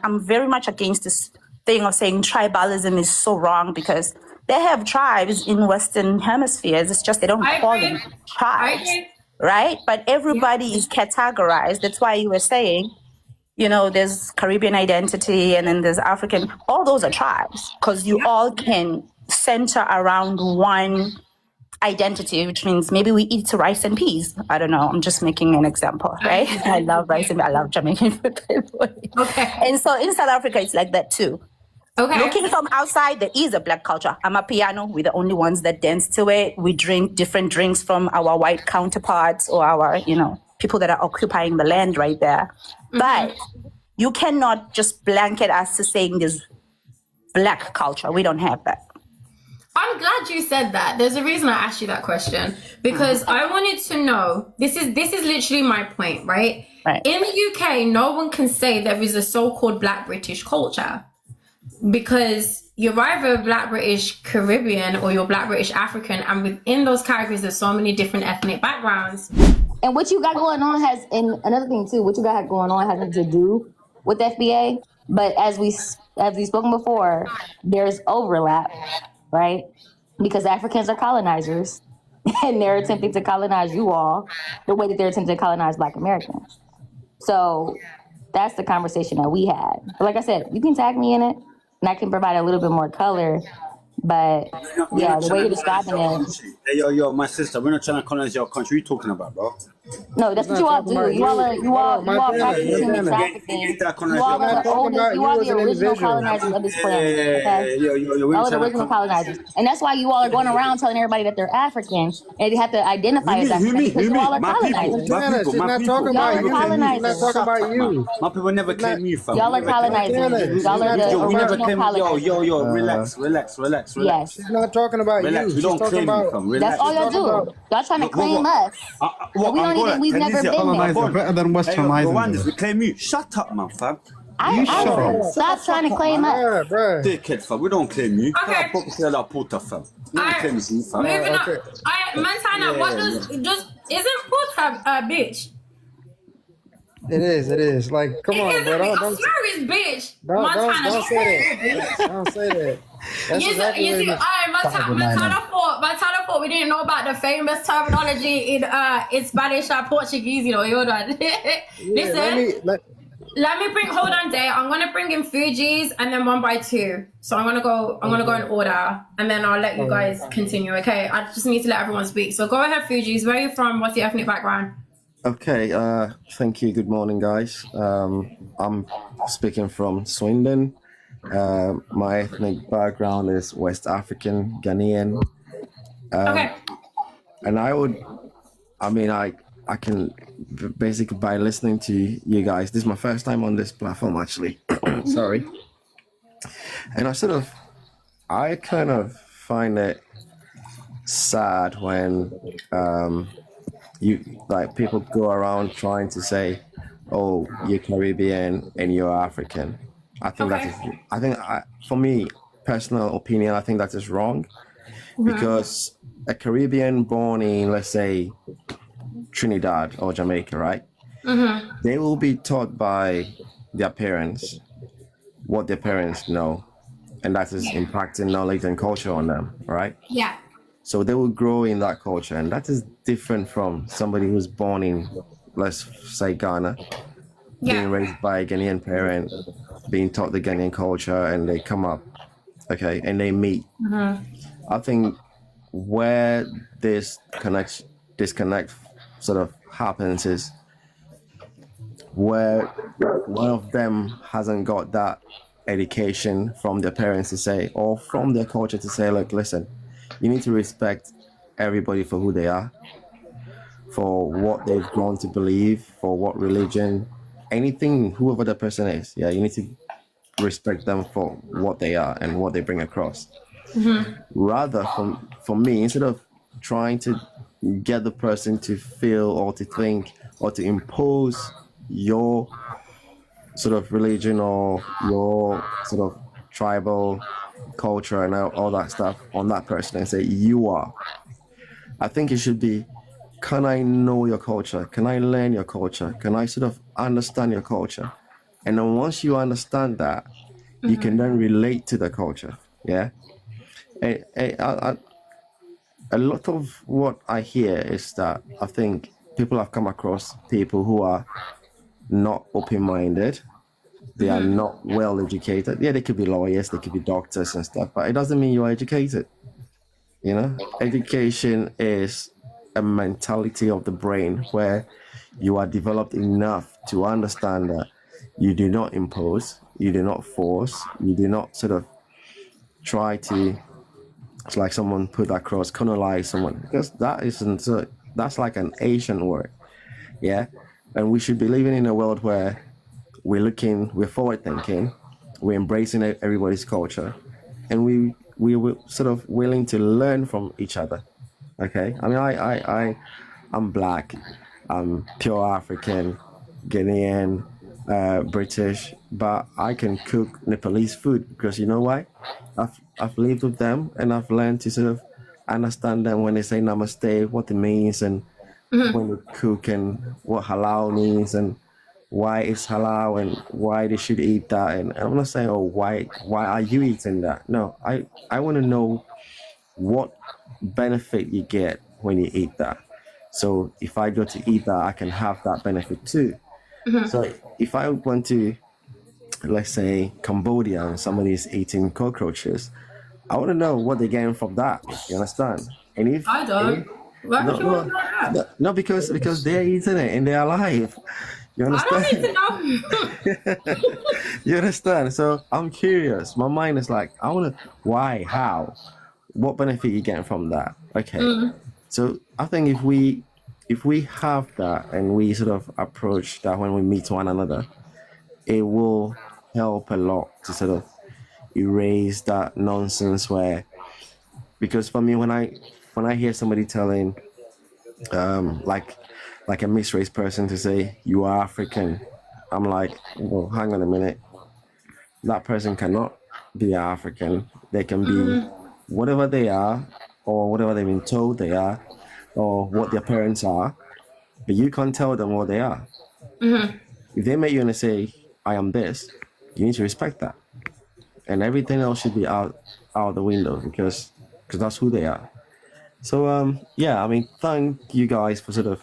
I'm very much against this thing of saying tribalism is so wrong, because they have tribes in Western hemispheres. It's just they don't call them tribes, right? But everybody is categorized. That's why you were saying, there's Caribbean identity and then there's African. All those are tribes, because you all can center around one identity, which means maybe we eat rice and peas. I don't know. I'm just making an example, right? I love rice and I love Jamaican food. Okay. And so in South Africa, it's like that too. Okay. Looking from outside, there is a Black culture. Amapiano, we're the only ones that dance to it. We drink different drinks from our white counterparts or our, people that are occupying the land right there. Mm-hmm. But you cannot just blanket us to saying there's Black culture. We don't have that. I'm glad you said that. There's a reason I asked you that question, because I wanted to know, this is literally my point, right? In the UK, no one can say there is a so-called Black British culture, because you're either Black British Caribbean or you're Black British African, and within those categories there's so many different ethnic backgrounds. And what you got going on has, and another thing too, what you got going on has nothing to do with FBA, but as we've spoken before, there's overlap, right? Because Africans are colonizers and they're attempting to colonize you all the way that they're attempting to colonize Black Americans. So that's the conversation that we had. But like I said, you can tag me in it and I can provide a little bit more color. But yeah, the way you're describing it. Hey, yo, my sister, we're not trying to colonize your country. What are you talking about, bro? No, that's what you all do. You all practice human trafficking. You all are the original colonizers of this planet. Okay? You all are the original colonizers. And that's why you all are going around telling everybody that they're African and they have to identify as African, because you all are colonizers. She's not talking about you. She's not talking about you. My people never claim you, fam. Y'all are colonizers. Y'all are the original colonizers. Yo, relax. Yes. She's not talking about relax. you. We don't claim you, fam. Relax. That's all y'all do. Y'all trying to claim us. We've never been there. Better than Western Rwandans, we claim you. Shut up, man, fam. Stop trying to claim us. Dickhead, fam. We don't claim you. Okay. Moving on. Montana, what isn't Porta a bitch? It is. Like, come on, bro. Don't swear is bitch. Don't say that. Don't say that. That's exactly you see, Montana thought we didn't know about the famous terminology in Spanish or Portuguese, hold on. Listen, let me bring, hold on there. I'm gonna bring in Fuji's and then 1 by 2. So I'm gonna go in order and then I'll let you guys continue, okay? I just need to let everyone speak. So go ahead, Fuji's. Where are you from? What's your ethnic background? Okay, thank you. Good morning, guys. I'm speaking from Swindon. My ethnic background is West African, Ghanaian. Okay. And I can basically, by listening to you guys, this is my first time on this platform, actually. Sorry. And I kind of find it sad when people go around trying to say, oh, you're Caribbean and you're African. I think for me, personal opinion, I think that is wrong. Mm-hmm. Because a Caribbean born in, let's say, Trinidad or Jamaica, right? Mm-hmm. They will be taught by their parents what their parents know, and that is impacting knowledge and culture on them, right? Yeah. So they will grow in that culture, and that is different from somebody who's born in, let's say, Ghana, being raised by a Ghanaian parent, being taught the Ghanaian culture, and they come up, okay, and they meet. Mm-hmm. I think where this disconnect sort of happens is where one of them hasn't got that education from their parents to say, or from their culture to say, look, listen, you need to respect everybody for who they are, for what they've grown to believe, for what religion, anything, whoever the person is. Yeah, you need to respect them for what they are and what they bring across. Mm-hmm. Rather, for me, instead of trying to get the person to feel or to think or to impose your sort of religion or your sort of tribal culture and all that stuff on that person and say you are, I think it should be, can I know your culture? Can I learn your culture? Can I sort of understand your culture? And then once you understand that, you can then relate to the culture. Yeah. A lot of what I hear is that I think people have come across people who are not open-minded. They are not well educated. Yeah, they could be lawyers, they could be doctors and stuff, but it doesn't mean you are educated. You know, education is a mentality of the brain where you are developed enough to understand that you do not impose, you do not force, you do not sort of try to, it's like someone put across, colonize someone, because that isn't, that's like an Asian word. Yeah. And we should be living in a world where we're forward thinking, we're embracing everybody's culture, and we were sort of willing to learn from each other. Okay, I mean, I'm black, I'm pure African, Ghanaian, British, but I can cook Nepalese food because you know why? I've lived with them and I've learned to sort of understand them when they say namaste, what it means, and when they cook and what halal means and why it's halal and why they should eat that. And I'm not saying, oh, why are you eating that? No, I want to know what benefit you get when you eat that. So if I go to eat that, I can have that benefit too. So if I went to, let's say, Cambodia and somebody is eating cockroaches, I want to know what they're getting from that. You understand? And if I don't. Why would you want to know that? no, because they're eating it and they're alive. You understand? I don't need to know. You understand? So I'm curious. My mind is like, I want to, why, how, what benefit you getting from that? Okay. So I think if we have that and we sort of approach that when we meet one another, it will help a lot to sort of erase that nonsense where, because for me, when I hear somebody telling, like a mixed race person to say you are African, I'm like, well, hang on a minute. That person cannot be African. They can be whatever they are, or whatever they've been told they are, or what their parents are, but you can't tell them what they are. If they make you and say, I am this, you need to respect that. And everything else should be out the window because that's who they are. So yeah, I mean, thank you guys for sort of,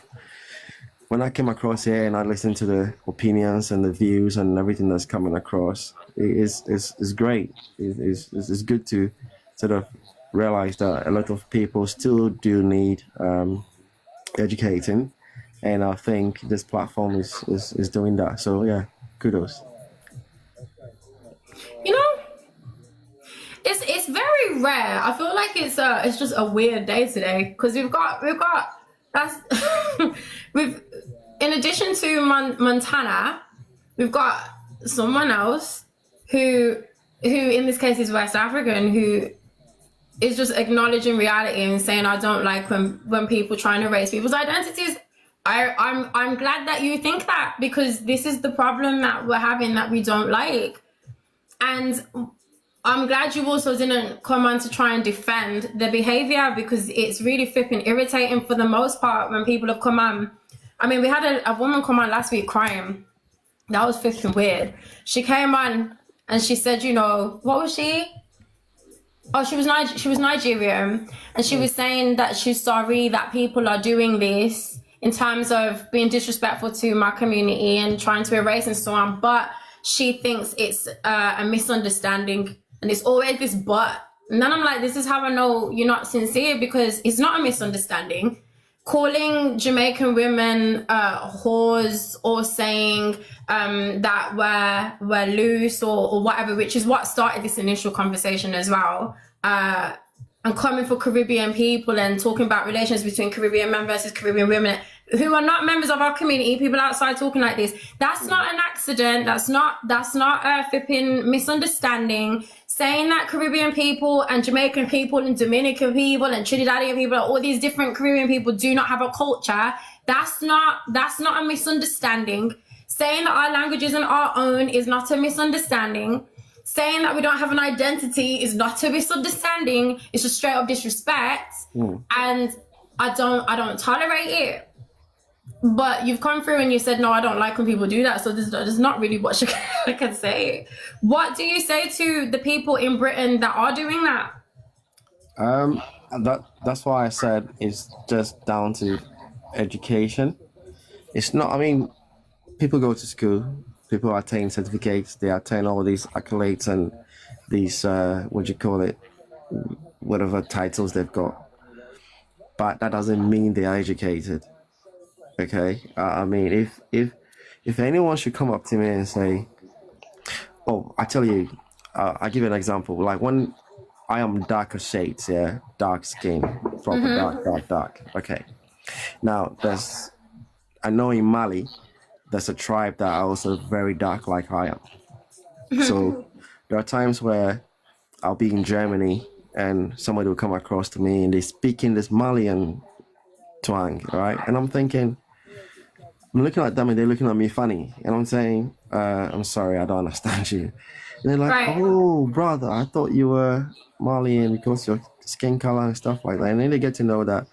when I came across here and I listened to the opinions and the views and everything that's coming across, it's great. It's good to sort of realize that a lot of people still do need educating, and I think this platform is doing that. So yeah, kudos. You know, it's very rare. I feel like it's just a weird day today because we've got that's we've, in addition to Montana, we've got someone else who in this case is West African, who is just acknowledging reality and saying, I don't like when people try and erase people's identities. I'm glad that you think that, because this is the problem that we're having, that we don't like. And I'm glad you also didn't come on to try and defend the behavior, because it's really flipping irritating for the most part when people have come on. I mean, we had a woman come on last week crying. That was flipping weird. She came on and she said, you know, what was she? Oh, she was Nigerian, and she was saying that she's sorry that people are doing this in terms of being disrespectful to my community and trying to erase and so on. But she thinks it's a misunderstanding, and it's always this but. And then I'm like, this is how I know you're not sincere, because it's not a misunderstanding. Calling Jamaican women whores, or saying that we're loose or whatever, which is what started this initial conversation as well. And coming for Caribbean people and talking about relations between Caribbean men versus Caribbean women who are not members of our community, people outside talking like this. That's not an accident. That's not a flipping misunderstanding. Saying that Caribbean people and Jamaican people and Dominican people and Trinidadian people, all these different Caribbean people do not have a culture. That's not a misunderstanding. Saying that our language isn't our own is not a misunderstanding. Saying that we don't have an identity is not a misunderstanding. It's just straight up disrespect. And I don't tolerate it. But you've come through and you said, no, I don't like when people do that. So there's not really much I can say. What do you say to the people in Britain that are doing that? That's why I said it's just down to education. It's not. I mean, people go to school, people attain certificates, they attain all these accolades and these what do you call it, whatever titles they've got. But that doesn't mean they are educated. Okay, I mean, if anyone should come up to me and say, "Oh, I tell you, I'll give you an example. Like when I am darker shades, yeah, dark skin, proper dark. Okay, now I know in Mali, there's a tribe that are also very dark like I am. So there are times where I'll be in Germany and somebody will come across to me and they speak in this Malian twang, right? And I'm thinking, I'm looking at them and they're looking at me funny. And I'm saying, I'm sorry, I don't understand you. And they're like, right. Oh, brother, I thought you were Malian because your skin color and stuff like that. And then they get to know that,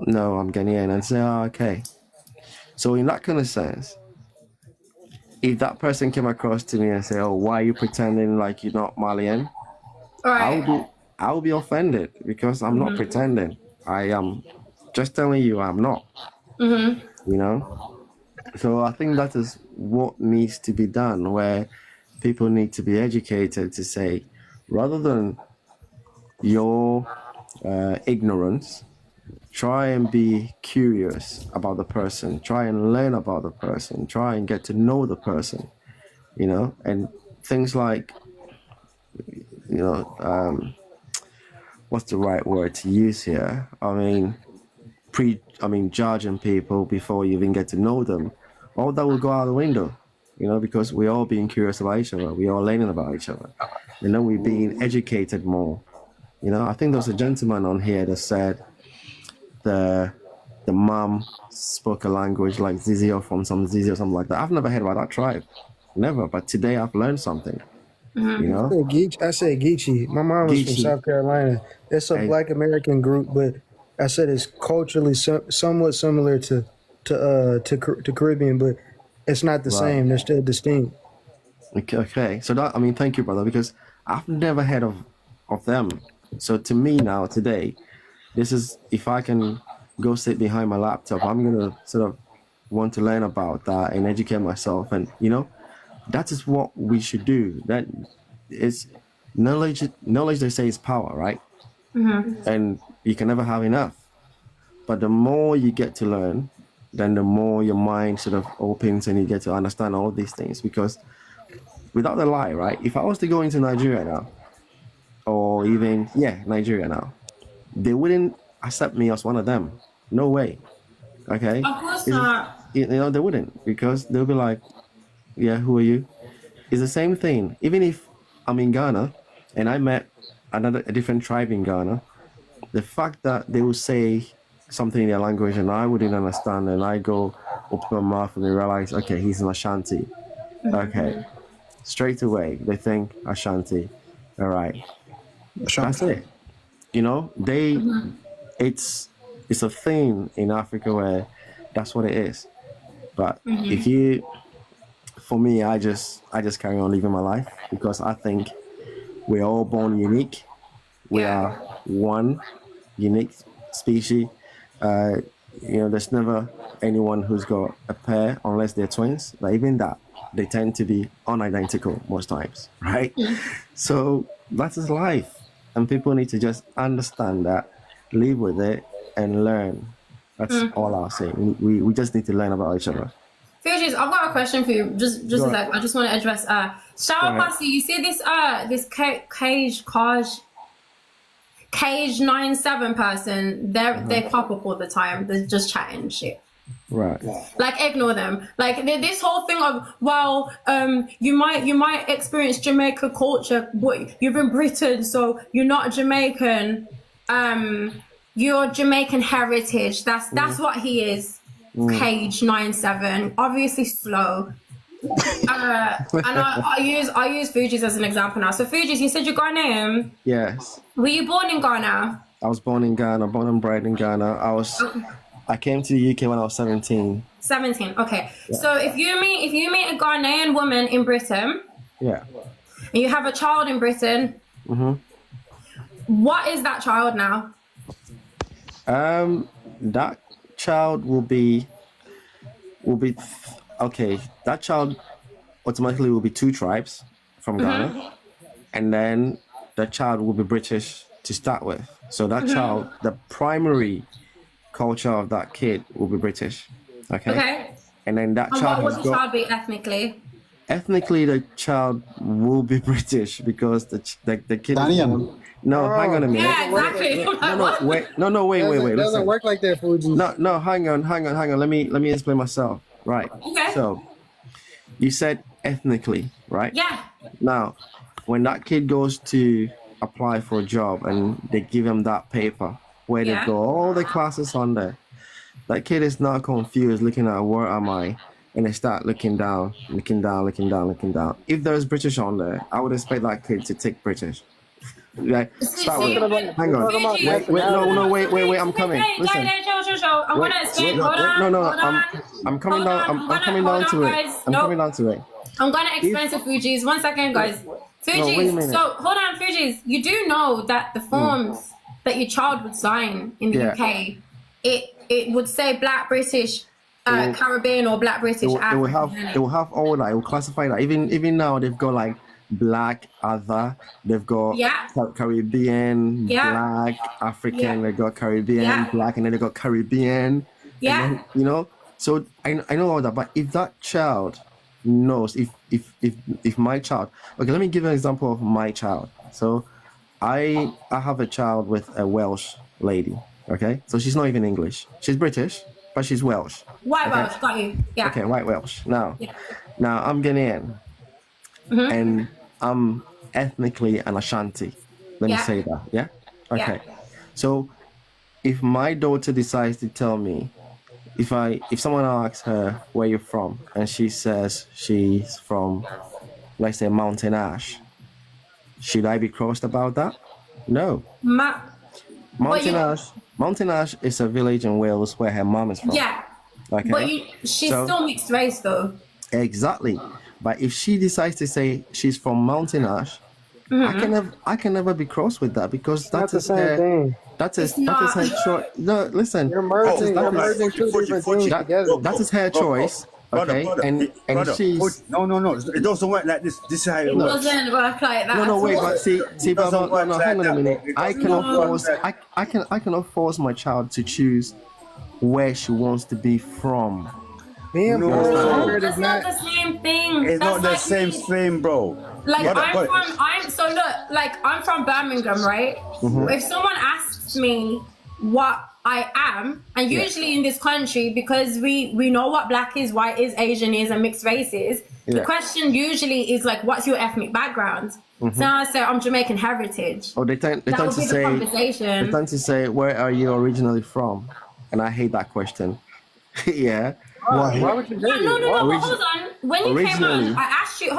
no, I'm Ghanaian. And say, oh, okay. So in that kind of sense, if that person came across to me and say, oh, why are you pretending like you're not Malian? Right. I'll be offended because I'm not pretending. I am just telling you I'm not. You know? So I think that is what needs to be done, where people need to be educated to say, rather than your ignorance, try and be curious about the person, try and learn about the person, try and get to know the person, you know, and things like, you know, what's the right word to use here? I mean, judging people before you even get to know them, all that will go out the window, you know, because we're all being curious about each other, we're all learning about each other, and then we're being educated more. You know, I think there was a gentleman on here that said the mom spoke a language like Zizi or from some Zizi or something like that. I've never heard about that tribe, never. But today I've learned something. You know, I said Geechee. My mom was from South Carolina. It's a Black American group, but I said it's culturally somewhat similar to Caribbean, but it's not the same. They're still distinct. Okay. So that, I mean, thank you, brother, because I've never heard of them. So to me now, today, this is, if I can go sit behind my laptop, I'm going to sort of want to learn about that and educate myself. And, you know, that is what we should do. That is knowledge, they say, is power, right? And you can never have enough. But the more you get to learn, then the more your mind sort of opens and you get to understand all these things. Because without the lie, right, if I was to go into Nigeria now, or even, Nigeria now, they wouldn't accept me as one of them. No way. Okay? Of course not. You know, they wouldn't, because they'll be like, yeah, who are you? It's the same thing. Even if I'm in Ghana and I met a different tribe in Ghana, the fact that they will say something in their language and I wouldn't understand, and I go open my mouth and they realize, okay, he's an Ashanti. Okay. Straight away, they think Ashanti. All right. That's it. You know, it's a thing in Africa where that's what it is. But for me, I just carry on living my life, because I think we're all born unique. We are one unique species. You know, there's never anyone who's got a pair unless they're twins. But even that, they tend to be unidentical most times, right? So that is life. And people need to just understand that, live with it, and learn. That's all I'll say. We just need to learn about each other. Fugees, I've got a question for you. Just a sec. I just want to address Shower Pussy, you see this Cage 97 person, they pop up all the time. They're just chatting shit. Right. Like, ignore them. Like, this whole thing of, well, you might experience Jamaica culture, but you're in Britain, so you're not Jamaican. You're Jamaican heritage. That's what he is. Cage 97, obviously slow. And I use Fugees as an example now. So Fugees, you said you're Ghanaian. Yes. Were you born in Ghana? I was born in Ghana, born and bred in Ghana. I was I came to the UK when I was 17. 17. Okay. Yeah. So if you meet a Ghanaian woman in Britain, yeah, and you have a child in Britain, what is that child now? That child will be okay. That child automatically will be 2 tribes from Ghana, and then the child will be British to start with. So that child, the primary culture of that kid will be British. Okay. And then that child. What would the child be ethnically? Ethnically, the child will be British because the kid. No, hang on a minute. Yeah, exactly. Wait. It doesn't work like that, Fuji. No, hang on. Let me explain myself. Right. Okay. So, you said ethnically, right? Yeah. Now, when that kid goes to apply for a job and they give him that paper where they go all the classes on there, that kid is not confused, looking at where am I, and they start looking down. If there's British on there, I would expect that kid to take British. Like, start with, hang on. Wait, I'm coming. Listen. I'm gonna explain. I'm coming down to it. I'm gonna explain to Fuji's. 1 second, guys. Fuji's. So hold on, Fuji's. You do know that the forms that your child would sign in the UK, it would say Black British, Caribbean, or Black British. It will have all that. It will classify that. Even now they've got like Black, other, they've got Caribbean, Black, African, they've got Caribbean, Black, and then they've got Caribbean. Then, you know, so I know all that, but if that child knows, if my child, okay, let me give you an example of my child. So I have a child with a Welsh lady, okay? So she's not even English. She's British, but she's Welsh. White Welsh, got you. Yeah. Okay, white Welsh. Now I'm Ghanaian, and I'm ethnically an Ashanti. Let me say that. Yeah. Okay. So if my daughter decides to tell me, if someone asks her where you're from, and she says she's from, let's say, Mountain Ash, should I be crossed about that? No. Mountain Ash is a village in Wales where her mom is from. Yeah. Okay. But she's still mixed race, though. Exactly. But if she decides to say she's from Mountain Ash, I can never be crossed with that, because that's the same thing. That is her choice. No, listen. You're merging two different things together. That is her choice. Okay, and she's no. It doesn't work like this. This is how it works. It doesn't work like that. No, wait, but see, no, hang on a minute. I cannot force my child to choose where she wants to be from. That's not the same thing. It's not the same thing, bro. Like I'm from Birmingham, right? If someone asks me what I am, and usually in this country, because we know what Black is, white is, Asian is, and mixed race is, the question usually is like, what's your ethnic background? So I say I'm Jamaican heritage. Oh, they tend to say, where are you originally from? And I hate that question. Yeah. Why would you do No, but hold on. When you came on, I asked you,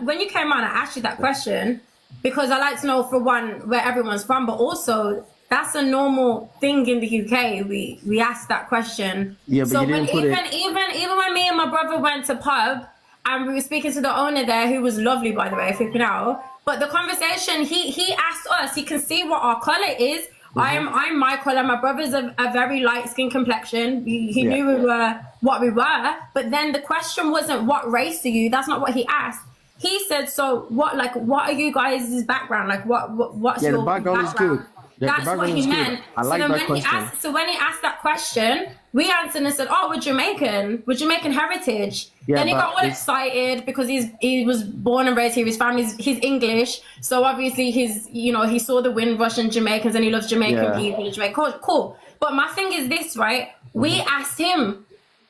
when you came on, I asked you that question because I like to know, for one, where everyone's from, but also that's a normal thing in the UK. We ask that question. Yeah, but so you didn't even when me and my brother went to pub and we were speaking to the owner there, who was lovely, by the way, flipping out. But the conversation, he asked us, he can see what our colour is. I'm my colour. My brother's a very light skin complexion. He knew we were what we were. But then the question wasn't what race are you? That's not what he asked. He said, so what are you guys' background? Like what's your background? Is good. That's what he meant. I like that question. So when he asked that question, we answered and said, "Oh, we're Jamaican. We're Jamaican heritage." Yeah, then he got all excited because he was born and raised here. His family's English, so obviously he saw the Windrush and Jamaicans, and he loves Jamaican people and Jamaica. Cool. But my thing is this, right? We asked him,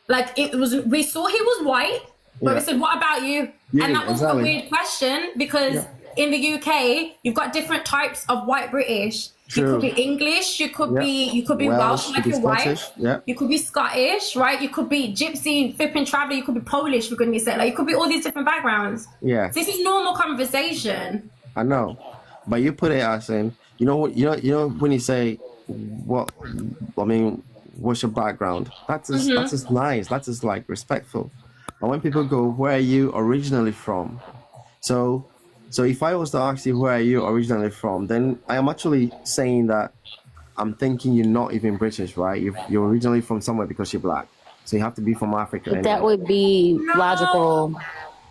we saw he was white, but we said, "What about you?" And that was a weird question because in the UK, you've got different types of white British. True. You could be English, you could be Welsh, like you're white. Yeah. You could be Scottish, right? You could be Gypsy, flipping traveler. You could be Polish, for goodness sake. Like, you could be all these different backgrounds. Yeah. So this is normal conversation. I know, but you put it as in, when you say, what's your background? That's just nice. That's just like respectful. But when people go, where are you originally from? So if I was to ask you where are you originally from, then I am actually saying that I'm thinking you're not even British, right? You're originally from somewhere because you're black. So you have to be from Africa. But that would be logical.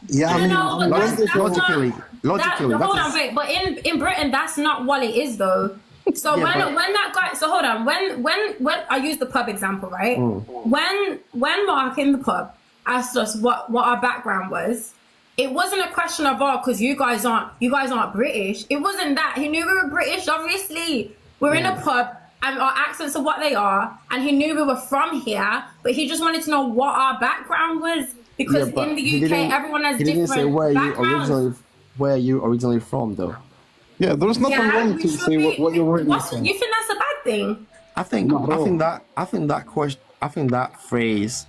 Yeah, I mean, logically. Hold on, wait. But in Britain, that's not what it is, though. So when that guy, so hold on, when I use the pub example, right? When Mark in the pub asked us what our background was, it wasn't a question of because you guys aren't British. It wasn't that. He knew we were British. Obviously, we're in a pub. And our accents are what they are, and he knew we were from here, but he just wanted to know what our background was, because in the UK everyone has different say backgrounds. Where are you originally from, though? Yeah, there's nothing wrong to say what you're originally from. You think that's a bad thing? I think that phrase.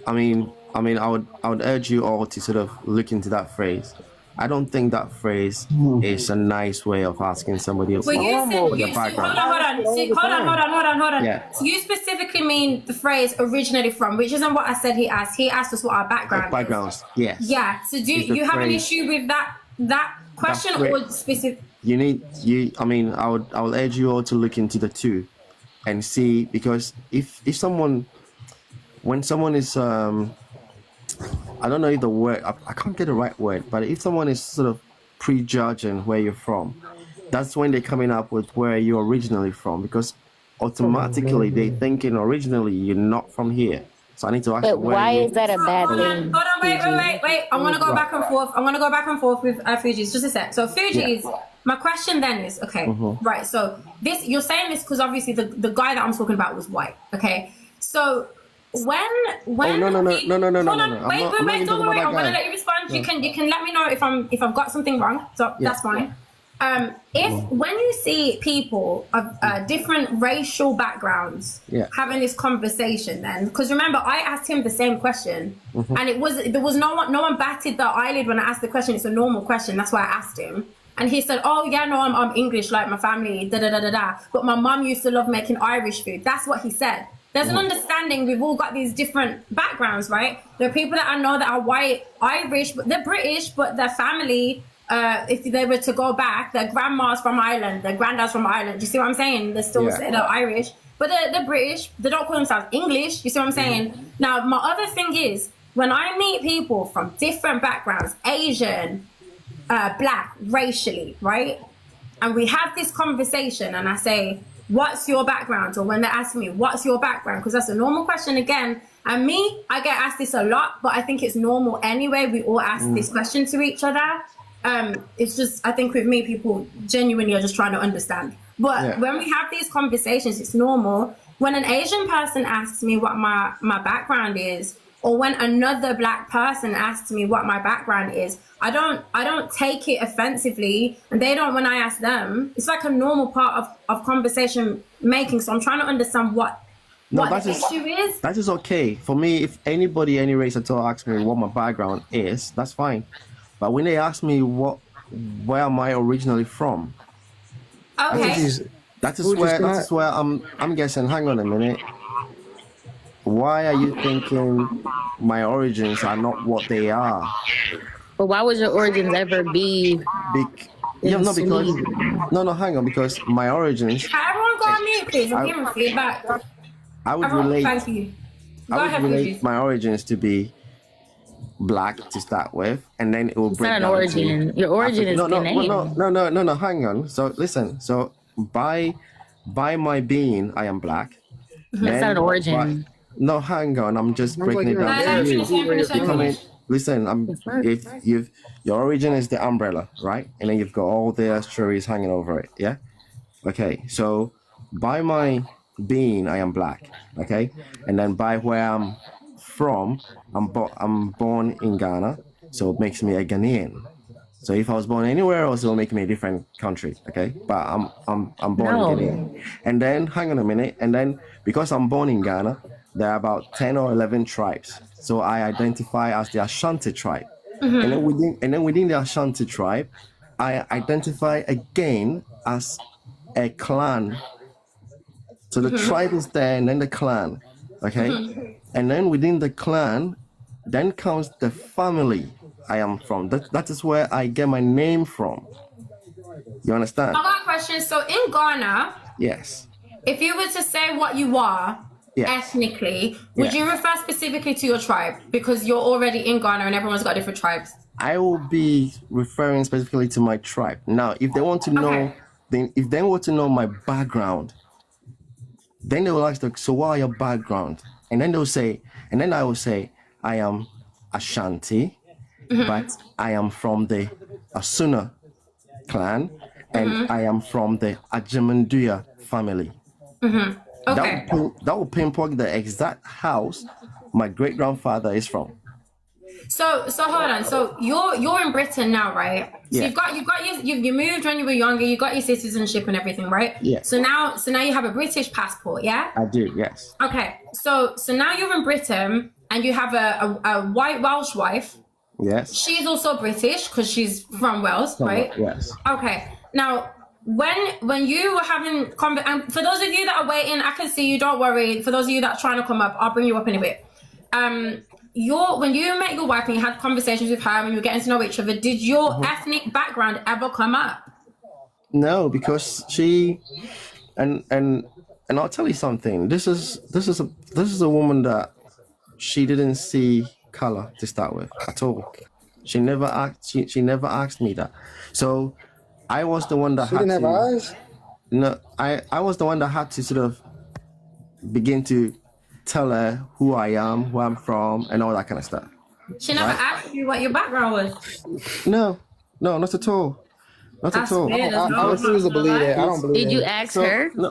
I mean, I would urge you all to sort of look into that phrase. I don't think that phrase is a nice way of asking somebody else Hold background. on. Yeah. So you specifically mean the phrase originally from, which isn't what I said he asked. He asked us what our background Backgrounds, is. yes. Yeah. So do you have an issue with that question or specific? I mean, I would urge you all to look into the two and see, because when someone is I don't know if the word, I can't get the right word, but if someone is sort of prejudging where you're from, that's when they're coming up with where you're originally from, because automatically they're thinking originally you're not from here. So I need to ask. But why is that a bad thing? Hold on, wait. I'm gonna go back and forth with Fuji's. Just a sec. So Fuji's, my question then is, okay, right. So you're saying this because obviously the guy that I'm talking about was white. Okay, so. When no. Hold on, wait, don't worry. I'm gonna let you respond. You can let me know if I've got something wrong. So that's fine. When you see people of different racial backgrounds having this conversation, then, because remember I asked him the same question, and there was no one batted the eyelid when I asked the question. It's a normal question. That's why I asked him. And he said, "Oh yeah, no, I'm English, like my family, da da da da da. But my mum used to love making Irish food." That's what he said. There's an understanding. We've all got these different backgrounds, right? There are people that I know that are white, Irish, but they're British, but their family, if they were to go back, their grandma's from Ireland, their granddad's from Ireland. Do you see what I'm saying? They still say they're Irish, but they're British. They don't call themselves English. You see what I'm saying? Now, my other thing is, when I meet people from different backgrounds, Asian, black, racially, right? And we have this conversation and I say, what's your background? Or when they ask me, what's your background? Because that's a normal question again. And I get asked this a lot, but I think it's normal anyway. We all ask this question to each other. It's just, I think with me, people genuinely are just trying to understand. But when we have these conversations, it's normal. When an Asian person asks me what my background is, or when another black person asks me what my background is, I don't take it offensively, and they don't when I ask them. It's like a normal part of conversation making. So I'm trying to understand what the issue is. That is okay. For me, if anybody, any race at all asks me what my background is, that's fine. But when they ask me where am I originally from? Okay. That is where I'm guessing, hang on a minute. Why are you thinking my origins are not what they are? But why would your origins ever be? Hang on, because my origins. Everyone go on mute, please. I'm giving feedback. I would relate. Thank you. I would relate my origins to be black to start with, and then it will break down. It's not an origin. Your origin is the name. No. Hang on. So listen. So by my being, I am black. That's not an origin. No, hang on. I'm just breaking it down to you. Listen, if your origin is the umbrella, right? And then you've got all the stories hanging over it, yeah? Okay, so by my being, I am black, okay? And then by where I'm from, I'm born in Ghana, so it makes me a Ghanaian. So if I was born anywhere else, it'll make me a different country, okay? But I'm born in Ghanaian. And then, hang on a minute, and then because I'm born in Ghana, there are about 10 or 11 tribes. So I identify as the Ashanti tribe. And then within the Ashanti tribe, I identify again as a clan So the tribe is there, and then the clan, okay? And then within the clan, then comes the family I am from. That is where I get my name from. You understand? I got a question. So in Ghana, Yes. if you were to say what you are ethnically, would you refer specifically to your tribe? Because you're already in Ghana and everyone's got different tribes. I will be referring specifically to my tribe. Now, if they want to know, if they want to know my background, then they will ask, so what are your background? And then they'll say, and then I will say, I am Ashanti, but I am from the Asuna clan, and I am from the Ajemanduya family. Okay. That will pinpoint the exact house my great grandfather is from. So hold on. So you're in Britain now, right? So you moved when you were younger. You got your citizenship and everything, right? Yeah. So now you have a British passport, yeah? I do, yes. Okay. So now you're in Britain and you have a white Welsh wife. Yes. She's also British because she's from Wales, right? Yes. Okay. Now, when you were having and for those of you that are waiting, I can see you. Don't worry. For those of you that are trying to come up, I'll bring you up in a bit. When you met your wife and you had conversations with her and you were getting to know each other, did your ethnic background ever come up? No, because she and I'll tell you something. This is a woman that she didn't see color to start with at all. She never asked me that. So I was the one that she didn't have eyes? No, I was the one that had to sort of begin to tell her who I am, where I'm from, and all that kind of stuff. She never asked you what your background was? No, not at all. Not at all. I refuse to believe that. I don't believe that. Did you ask her? No.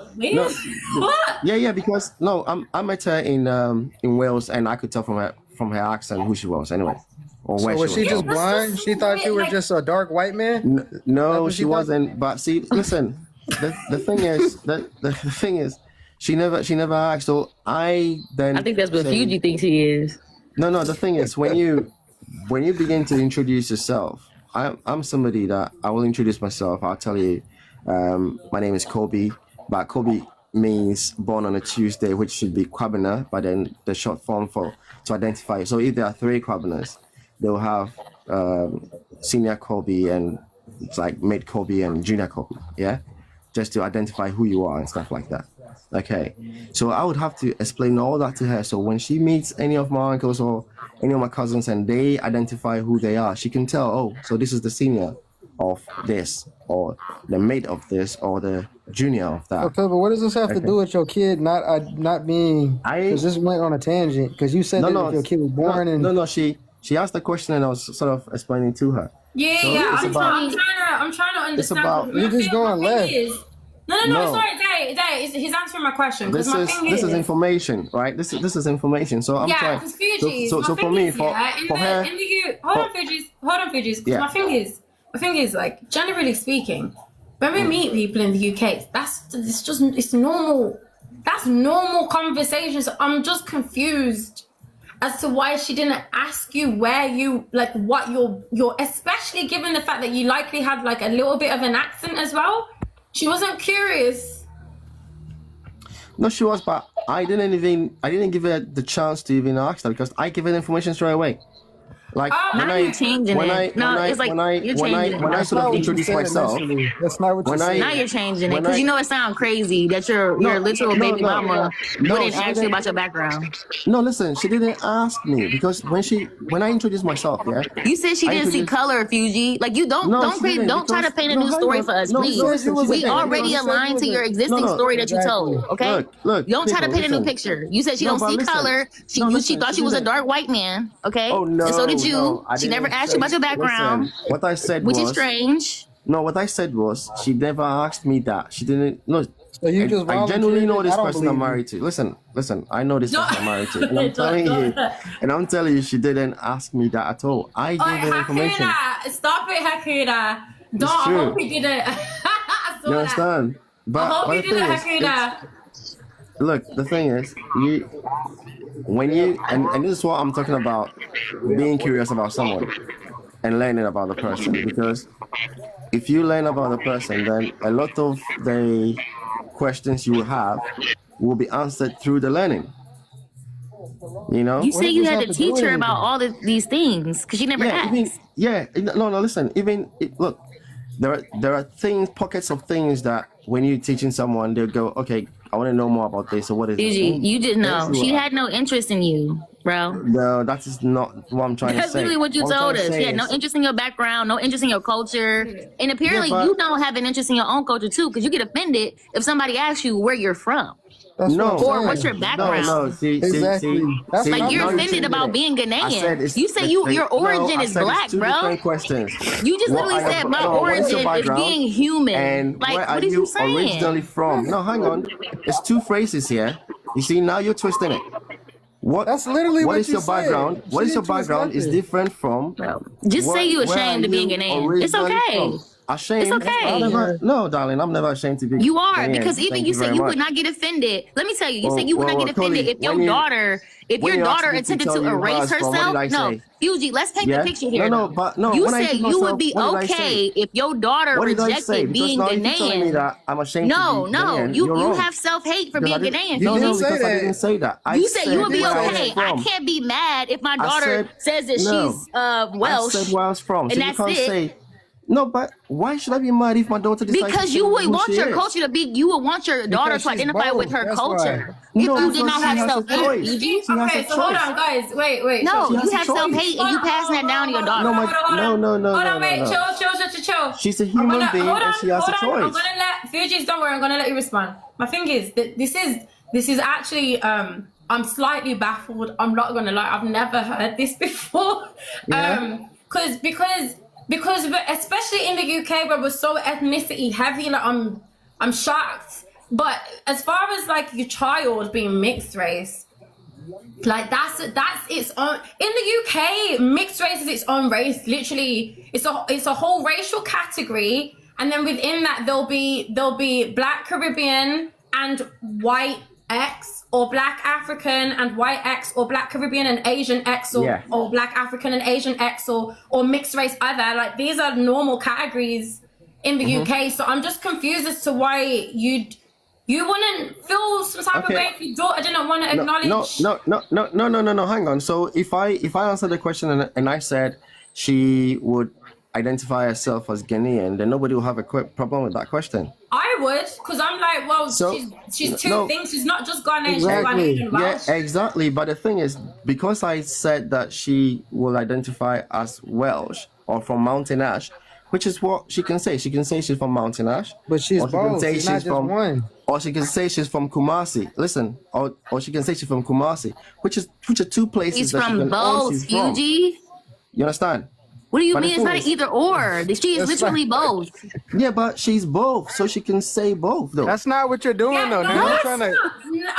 What? Yeah, because I met her in Wales, and I could tell from her accent who she was anyway. Or where so was she was. just blind? She thought you were just a dark white man? No, she wasn't. But see, listen, the thing is, she never asked. So I think that's what Fuji thinks he is. No. The thing is, when you begin to introduce yourself, I'm somebody that I will introduce myself. I'll tell you, my name is Kobe, but Kobe means born on a Tuesday, which should be Kwabena, but then the short form to identify. So if there are 3 Kwabenas, they'll have senior Kobe and it's like mid Kobe and junior Kobe, yeah, just to identify who you are and stuff like that. Okay, so I would have to explain all that to her. So when she meets any of my uncles or any of my cousins and they identify who they are, she can tell, oh, so this is the senior of this, or the mate of this, or the junior of that. Okay, but what does this have to do with your kid not being? Because this went on a tangent. Because you said that if your kid was born and she asked the question and I was sort of explaining to her. Yeah. I'm trying to understand. It's about you're just going left. No. Sorry, Day. He's answering my question. This is information, right? This is information. So I'm trying. So for me, for her. Hold on, Fugees. Yeah. My thing is, like, generally speaking, when we meet people in the UK, it's normal. That's normal conversation. So I'm just confused as to why she didn't ask you where you, like, what your, especially given the fact that you likely had like a little bit of an accent as well. She wasn't curious. No, she was, but I didn't give her the chance to even ask her because I give her information straight away. Like when I sort of introduce myself, that's not what you're saying. Now you're changing it because you know it sounds crazy that your literal baby mama wouldn't ask you about your background. No, listen, she didn't ask me because when I introduced myself, yeah. You said she didn't see color, Fuji. Like you don't try to paint a new story for us, please. We already aligned to your existing story that you told. Okay, look. You don't try to paint a new picture. You said she don't see color. She thought she was a dark white man. Okay, oh no. And so did you. She never asked you about your background. Listen, what I said which was, is strange. No, what I said was she never asked me that. She didn't. No, so you just I genuinely know this person I'm married to. Listen. I know this person I'm married to, and I'm telling you, she didn't ask me that at all. I gave her information. Stop it, Hakuna. Don't. I hope he didn't. You understand? But I hope he didn't, Hakuna. Look, the thing is, and this is what I'm talking about, being curious about someone and learning about the person. Because if you learn about the person, then a lot of the questions you will have, will be answered through the learning. You know, You say you had to teach her about all these things because she never asked. No, listen. Look, there are things, pockets of things that when you're teaching someone, they'll go, okay, I want to know more about this. So what is it? You didn't know. She had no interest in you, bro. No, that is not what I'm trying to say. That's literally what you told us. She had no interest in your background, no interest in your culture. And apparently you don't have an interest in your own culture too, because you get offended if somebody asks you where you're from. Or what's your background? No, see, like you're offended about being Ghanaian. You say your origin is black, bro. Different questions. You just literally said my origin is being human. And like, where what are are you saying? originally from? No, hang on. There's two phrases here. You see, now you're twisting it. That's literally what is your background? What is your background is different from. Just say you're ashamed of being Ghanaian. It's okay. Ashamed? It's okay. No, darling, I'm never ashamed to be. You are, Ghanaian. because even you said you would not get offended. Let me tell you, you said you would not get offended if your daughter attempted to erase herself. No, Fuji, let's paint the picture here. You said you would be okay if your daughter rejected being Ghanaian. I'm ashamed. No, you have self-hate for being Ghanaian. You didn't say that. I didn't say that. You said you would be okay. I can't be mad if my daughter says that she's Welsh. I said where I was from, and that's it. No, but why should I be mad if my daughter decides? Because you would want your culture to be, you would want your daughter to identify with her culture. If you did not have self-hate, okay, so hold on, guys. Wait. No, you have self-hate and you passing that down to your daughter. No, Hold on, wait, chill. She's a human being and she has a choice. I'm gonna let Fuji's, don't worry, I'm gonna let you respond. My thing is that this is actually I'm slightly baffled. I'm not gonna lie, I've never heard this before. Because especially in the UK where we're so ethnicity heavy, like I'm shocked. But as far as like your child being mixed race, like that's its own. In the UK, mixed race is its own race. Literally, it's a whole racial category, and then within that there'll be Black Caribbean and white X, or Black African and white X, or Black Caribbean and Asian X, or Black African and Asian X, or mixed race other. Like these are normal categories in the UK. So I'm just confused as to why you wouldn't feel some type of way if your daughter didn't want to acknowledge. No. Hang on. So if I answer the question and I said she would identify herself as Ghanaian, then nobody will have a problem with that question. I would, because I'm like, well, she's two things. She's not just Ghanaian, she's Ghanaian and Welsh. Yeah, exactly. But the thing is, because I said that she will identify as Welsh or from Mountain Ash, which is what she can say. She can say she's from Mountain Ash. But she's both. She's not just one. Or she can say she's from Kumasi. Listen, or she can say she's from Kumasi, which are two places she's that from she can both, Fuji. You understand? What do you mean? It's not an either or. She is literally both. Yeah, but she's both, so she can say both, though. That's not what you're doing, though. No, you're trying to.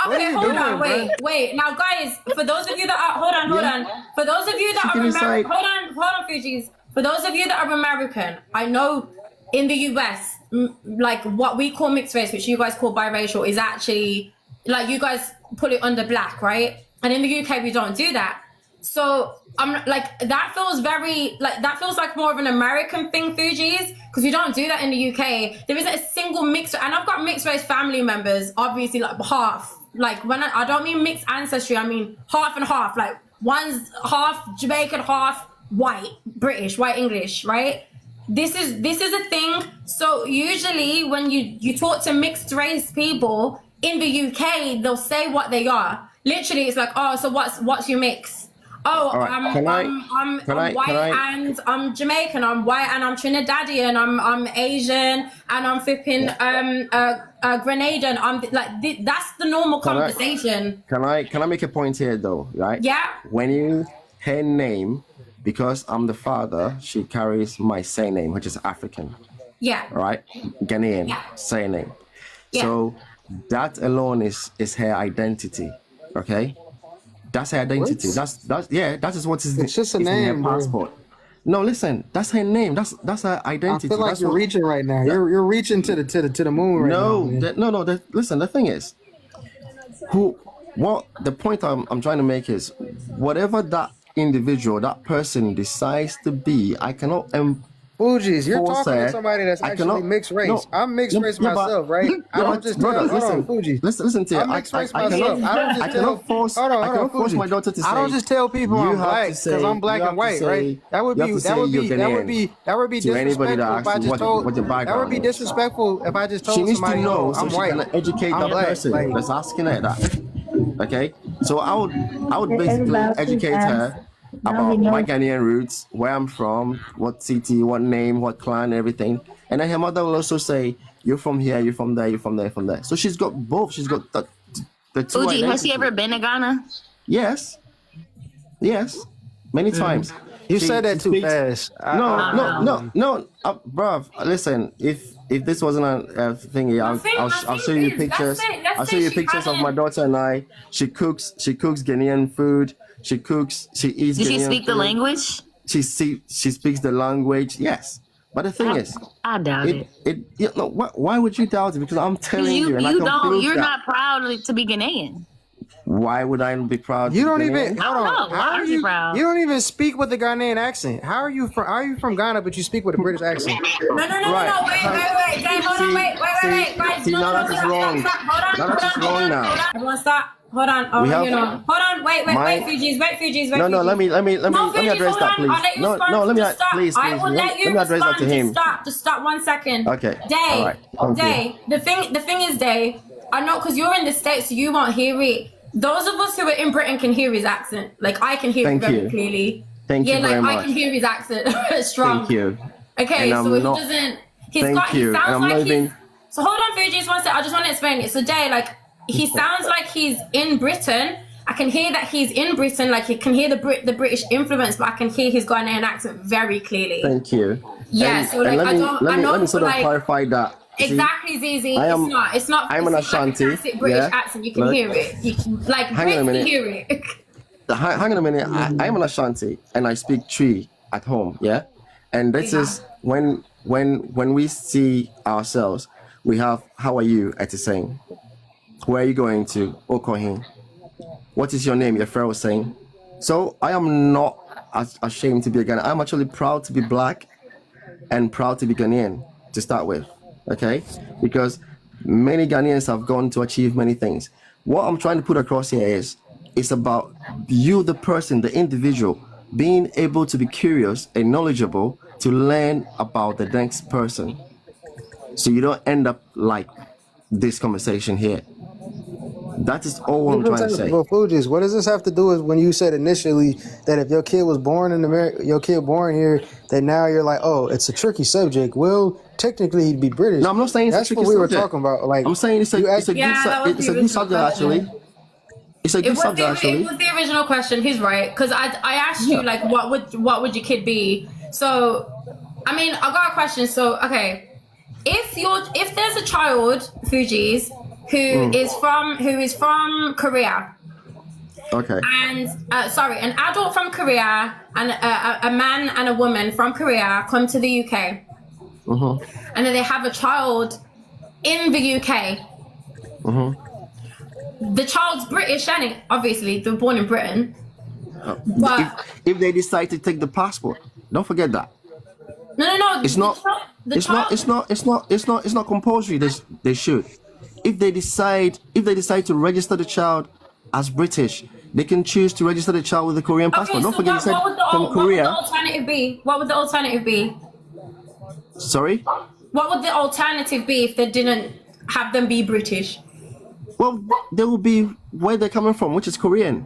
Okay, hold on, wait. Now, guys, for those of you that are, hold on. For those of you that are American, hold on, Fugees. For those of you that are American, I know in the US, like what we call mixed race, which you guys call biracial, is actually like you guys put it under Black, right? And in the UK, we don't do that. So I'm like, that feels like more of an American thing, Fugees, because we don't do that in the UK. There isn't a single mixed, and I've got mixed race family members, obviously, like half. Like when I don't mean mixed ancestry, I mean half and half. Like one's half Jamaican, half white British, white English, right? This is a thing. So usually when you talk to mixed race people in the UK, they'll say what they are. Literally, it's like, oh, so what's your mix? Oh, right. I'm white and I'm Jamaican. I'm white and I'm Trinidadian. I'm Asian and I'm flipping Grenadian. I'm like that's the normal conversation. Can I make a point here though? Right? Yeah. When her name, because I'm the father, she carries my surname, which is African. Yeah. Right? Ghanaian surname. Yeah. So that alone is her identity. Okay. That's her identity. What? That is what is it's just a name, in her passport. Bro. No, listen, that's her name. That's her identity. I feel like you're reaching right now. You're reaching to the moon right now. Listen, the thing is, the point I'm trying to make is, whatever that individual, that person decides to be, I cannot Fugees, you're Force talking to her. somebody that's I actually cannot- mixed race. no, I'm mixed race yeah, but- myself, right? I yeah, don't but just brother, tell. Hold on, Fugees. listen to it. I'm mixed race I myself. cannot, I don't just I cannot force. Hold on, I cannot force Fugees. my daughter to say. I don't just tell people you I'm have black to say- because I'm black you and have to white, say- right? That would you be have to that say would you're be that would Ghanaian be that would be to anybody disrespectful that if I asks just what told. your That background would be is. disrespectful if I just She told needs somebody, to know, "Oh, so I'm she white." can educate I'm that black, person like- that's asking her that. Okay, so I would basically Everybody educate ask. her Now about we know. my Ghanaian roots, where I'm from, what city, what name, what clan, everything. And then her mother will also say, "You're from here, you're from there, you're from there, from there." So she's got both. She's got the two Fuji, identities. has she ever been to Ghana? Yes, many times. You She- said that she too speaks- fast. No, bruv. Listen, if this wasn't a thingy, I'll show you pictures. I'll show you pictures of my daughter and I. She cooks Ghanaian food. She eats. Does she Ghanaian speak the food. language? She speaks the language. Yes, but the thing is, I doubt it. why would you doubt it? Because I'm telling you, and I can prove You're that. not proud to be Ghanaian. Why would I be proud? You to don't be even. Ghanaian? Hold I don't on. know. How Why are are you you? proud? You don't even speak with a Ghanaian accent. How are you from? How are you from Ghana, but you speak with a British accent? No, Right. wait, guys, hold on, wait, guys. See, No, now that is stop, wrong. stop, hold on, Now that is wrong now. Everyone stop. Hold on. Oh, We have- Hold on. Wait, Fugees. No, let me address that, please. No, let me please. I will let you let me address that respond. to him. Just stop 1 second. Okay. Day. All right. Thank Day. The thing is, Day. I know because you're in the States, so you won't hear it. Those of us who are in Britain can hear his accent. Like I can hear Thank it very you. clearly. Thank you very I much. can hear his accent strong. Thank you. Okay, And so I'm he not- doesn't. Thank He you. sounds And I'm like not he's. even- So hold on, Fuji, just 1 second. I just want to explain it. So Jay, like he sounds like he's in Britain. I can hear that he's in Britain. Like you can hear the British influence, but I can hear his Ghanaian accent very clearly. Thank you. Yeah, And- so like and I don't. I know let me sort of like, clarify that. See, exactly, Zizi. I am- It's not. I'm an it's like a Ashanti, classic British yeah. accent. You can Look. hear it. You can, like Hang on a Brits minute. can hear it. Hang on a minute. I'm an Ashanti and I speak Tree at home. Yeah, and this is when we see ourselves, we have "How are you?" at the saying. Where are you going to? Okohin. What is your name? Your friend was saying. So I am not ashamed to be a Ghanaian. I'm actually proud to be black and proud to be Ghanaian to start with. Okay, because many Ghanaians have gone to achieve many things. What I'm trying to put across here is it's about you, the person, the individual, being able to be curious and knowledgeable to learn about the next person. So you don't end up like this conversation here. That is all I'm trying to say. Well, Fugees, what does this have to do with when you said initially that if your kid was born in America, your kid born here, that now you're like, oh, it's a tricky subject. Well, technically he'd be British. No, I'm not saying it's That's a tricky what we subject. were talking about. Like I'm saying it's a good subject actually. It's a good subject actually. It was the original question. He's right because I asked you like what would your kid be? So I mean I got a question. So okay, if there's a child, Fugees, who is from Korea. Okay. And an adult from Korea and a man and a woman from Korea come to the UK, and then they have a child in the UK. The child's British, and it obviously they're born in Britain. But if they decide to take the passport, don't forget that. No. It's not compulsory. They should. If they decide to register the child as British, they can choose to register the child with a Korean passport. Don't forget, what would from Korea. What would the alternative be? What would the alternative be? Sorry. What would the alternative be if they didn't have them be British? Well, they will be where they're coming from, which is Korean.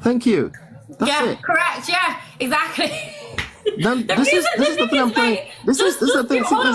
Thank you. That's it. Correct. Yeah, exactly. Then this is the thing I'm saying. This is the thing. Hold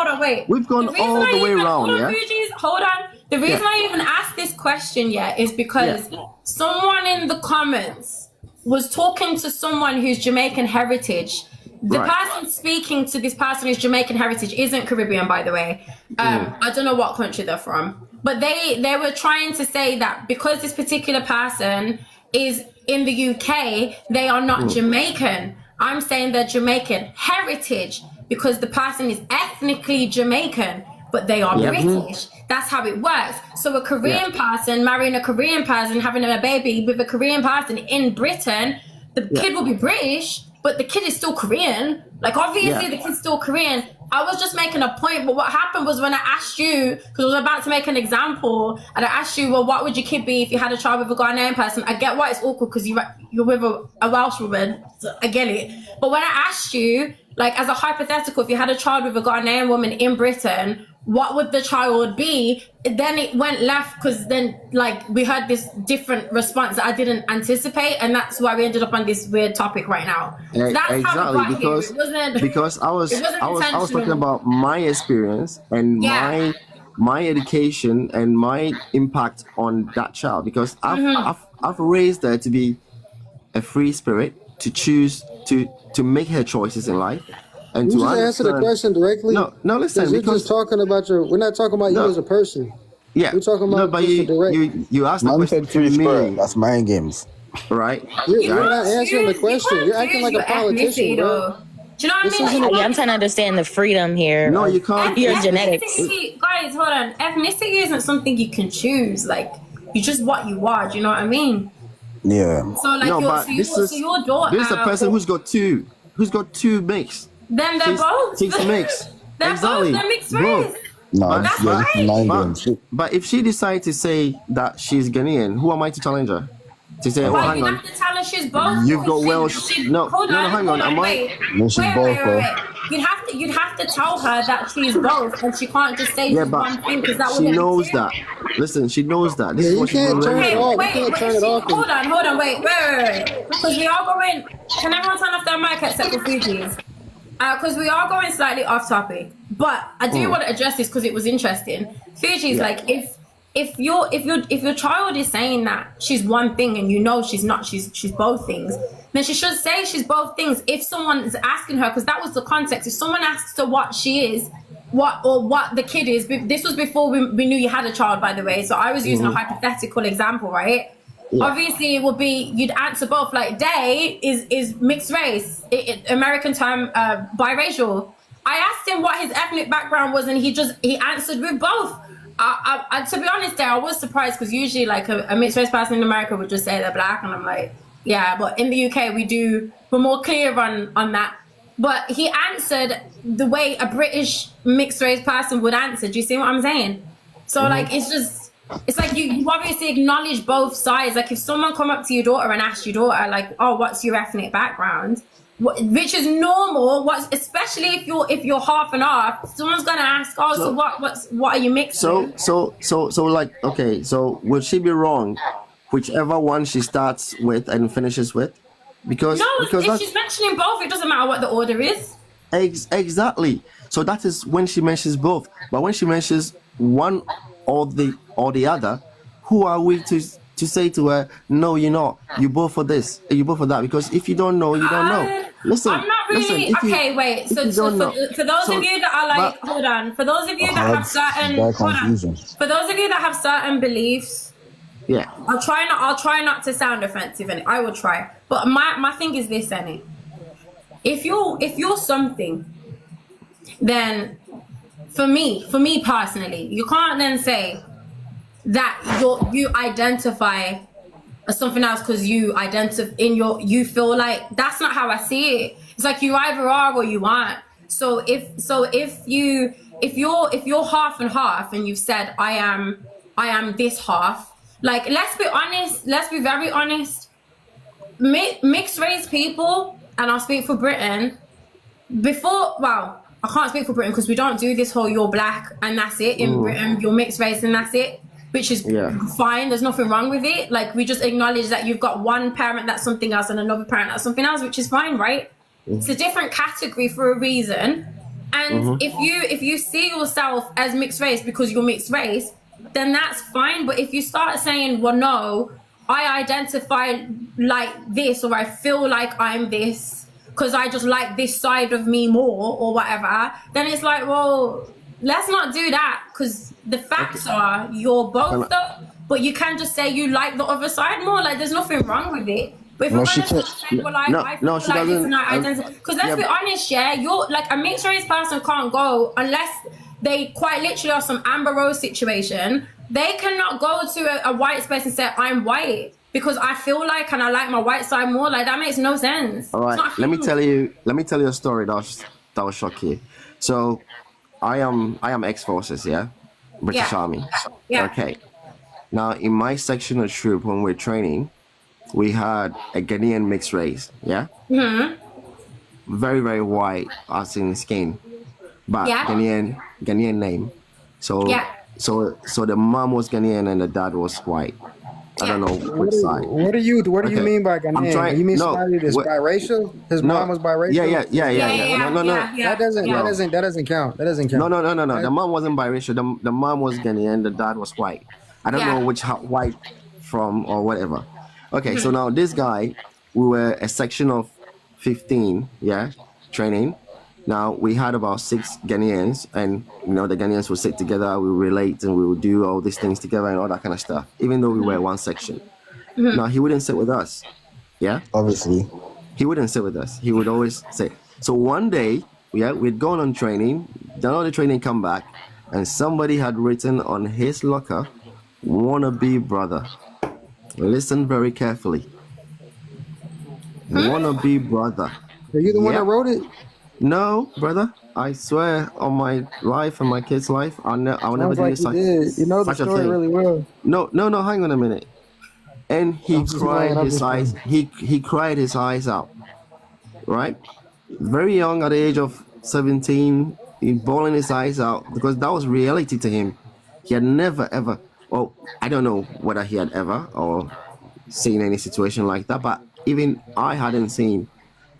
on, wait. We've gone all the way around, yeah. Hold on. The reason I even asked this question yet is because someone in the comments was talking to someone who's Jamaican heritage. The person speaking to this person who's Jamaican heritage isn't Caribbean, by the way. I don't know what country they're from, but they were trying to say that because this particular person is in the UK, they are not Jamaican. I'm saying they're Jamaican heritage because the person is ethnically Jamaican, but they are British. That's how it works. So a Korean person marrying a Korean person, having a baby with a Korean person in Britain, the kid will be British, but the kid is still Korean. Like, obviously, the kid's still Korean. I was just making a point, but what happened was when I asked you, because I was about to make an example, and I asked you, well, what would your kid be if you had a child with a Ghanaian person? I get why it's awkward because you're with a Welsh woman. So I get it. But when I asked you, like, as a hypothetical, if you had a child with a Ghanaian woman in Britain, what would the child be? Then it went left because then, like, we heard this different response that I didn't anticipate, and that's why we ended up on this weird topic right now. So that's exactly, how because I was talking about my experience and my education and my impact on that child, because I've raised her to be a free spirit, to choose to make her choices in life. And you just answer the question directly. No, listen. You're just talking about we're not talking about you as a person. Yeah, we're talking about but you asked the question to me. That's mind games, right? You're not answering the question. You're acting like a politician, bro. Do you know what I mean? I'm trying to understand the freedom here. No, you can't. Your genetics. Guys, hold on. Ethnicity isn't something you can choose. Like, you just what you are. Do you know what I mean? Yeah. So like, your daughter. This is a person who's got two mix. Then they're both. She's mixed. They're exactly. both. They're mixed race. No, that's right. But if she decides to say that she's Ghanaian, who am I to challenge her? To say, well, hang on. Have to tell her she's both. You've got Welsh. No, hang on. Am I? No, she's both, bro. You'd have to tell her that she's both, and she can't just say she's one thing because that she knows that. Listen, she knows that. This is what can't turn it off. You can't turn it off. Hold on, wait. Because we are going. Can everyone turn off their mic except for Fuji's? Because we are going slightly off topic, but I do want to address this because it was interesting. Fuji's like, if your child is saying that she's one thing and you know she's not, she's both things, then she should say she's both things. If someone is asking her, because that was the context. If someone asks her what she is, what the kid is. This was before we knew you had a child, by the way. So I was using a hypothetical example, right? Yeah. Obviously, it would be you'd answer both. Like, Day is mixed race, American term, biracial. I asked him what his ethnic background was, and he answered with both. I to be honest, there I was surprised because usually, like a mixed race person in America would just say they're black, and I'm like, yeah, but in the UK we're more clear on that. But he answered the way a British mixed race person would answer. Do you see what I'm saying? So like, it's like you obviously acknowledge both sides. Like, if someone come up to your daughter and ask your daughter, like, oh, what's your ethnic background? Which is normal. Especially if you're half and half, someone's gonna ask, oh, so what are you mixed with? So like, okay, so would she be wrong, whichever one she starts with and finishes with? Because if she's mentioning both, it doesn't matter what the order is. Exactly. So that is when she mentions both. But when she mentions one or the other, who are we to say to her, no, you're not, you both for this, you both for that? Because if you don't know, you don't know. Listen, I'm not really wait. So for those of you that are like, hold on, for those of you that have certain beliefs, yeah, I'll try not to sound offensive, and I will try. But my thing is this, Annie. If you're something, then for me personally, you can't then say that you identify as something else because you feel like that's not how I see it. It's like you either are or you aren't. So if you're half and half and you've said I am this half, like, let's be very honest. Mixed race people, and I'll speak for Britain. I can't speak for Britain because we don't do this whole you're black and that's it. In Britain, you're mixed race and that's it, which is fine. There's nothing wrong with it. Like, we just acknowledge that you've got one parent that's something else and another parent that's something else, which is fine, right? It's a different category for a reason. And if you see yourself as mixed race because you're mixed race, then that's fine. But if you start saying, well, no, I identify like this, or I feel like I'm this because I just like this side of me more or whatever, then it's like, well, let's not do that, because the facts are you're both but you can just say you like the other side more. Like, there's nothing wrong with it. But if you're going to say, well, I feel like this and I identify, because let's be honest, you're like, a mixed race person can't go unless they quite literally are some Amber Rose situation. They cannot go to a white space and say, I'm white. because I feel like and I like my white side more. Like that makes no sense. All right, let me tell you a story that will shock you. So, I am ex-forces, yeah, British Army. Yeah. Okay. Now, in my section of troop, when we're training, we had a Ghanaian mixed race, yeah. Very, very white, as in skin, but Ghanaian name. So the mom was Ghanaian and the dad was white. I don't know which side. What do you mean by Ghanaian? You mean somebody that's biracial? His mom was biracial? Yeah. No. That doesn't count. No. The mom wasn't biracial. The mom was Ghanaian. The dad was white. I don't know which white from or whatever. Okay, so now this guy, we were a section of 15, training. Now we had about 6 Ghanaians, and the Ghanaians would sit together, we relate, and we would do all these things together and all that kind of stuff, even though we were one section. Now he wouldn't sit with us. Yeah? Obviously. He wouldn't sit with us. He would always say. So one day, we'd gone on training, done all the training, come back, and somebody had written on his locker, "Wannabe brother." Listen very carefully. Wannabe brother. Are you the one that wrote it? No, brother. I swear on my life and my kid's life, I'll never do this. You know the story really well. No. Hang on a minute. And he cried his eyes. He cried his eyes out. Right? Very young, at the age of 17, he bawling his eyes out because that was reality to him. He had never ever. Well, I don't know whether he had ever or seen any situation like that, but even I hadn't seen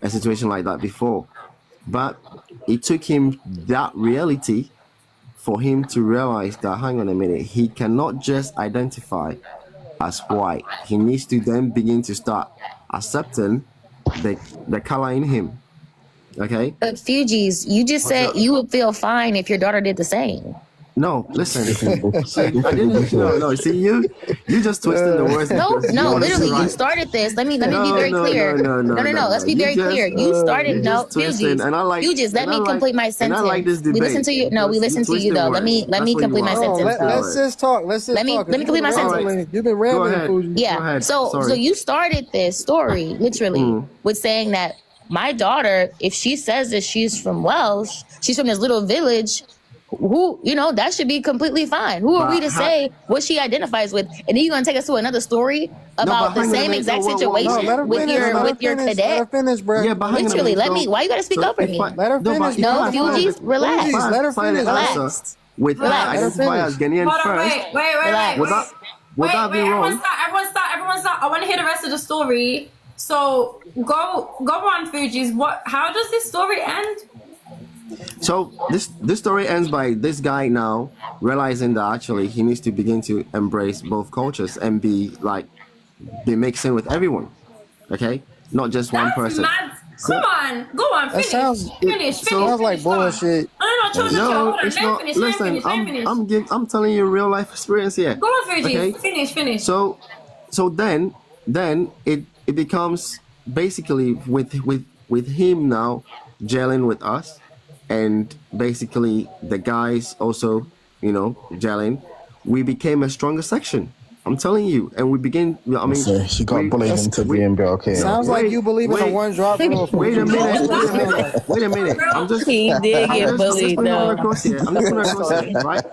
a situation like that before. But it took him that reality for him to realize that, hang on a minute, he cannot just identify as white. He needs to then begin to start accepting the color in him. Okay? But Fugees, you just said you would feel fine if your daughter did the same. No, listen. No. See, you just twisted the words. No, literally, you started this. Let me be very clear. No. Let's be very clear. You started Fugees. Fugees, let me complete my sentence. And I like this debate. We listen to you. No, we listen to you though. Let me complete my sentence. Let's just talk. Let me complete my sentence. You've been rambling, Fugees. Yeah. So you started this story literally with saying that my daughter, if she says that she's from Welsh, she's from this little village. Who, that should be completely fine. Who are we to say what she identifies with? And then you're gonna take us to another story about the same exact situation with your cadet. Let her finish, bro. Yeah, but literally, why you gotta speak over me? Let her finish. No, Fugees, relax. Let her finish. Relax. With identify as Ghanaian first. Wait. Would that be wrong? Everyone stop. I want to hear the rest of the story. So go on, Fugees. How does this story end? So this story ends by this guy now realizing that actually he needs to begin to embrace both cultures and be mixing with everyone. Okay, not just one person. Mad. Come on, go on. Finish. Finish. Sounds like bullshit. No, it's not. Listen, I'm telling you real life experience here. Go on, Fugees. Okay? Finish. So then it becomes basically with him now gelling with us. And basically, the guys also, gelling. We became a stronger section. I'm telling you, and we begin. I mean, she got bullied into being okay. Sounds like you believe in a one drop rule. Wait a minute. I'm just. He did get bullied though. I'm just going across here, right?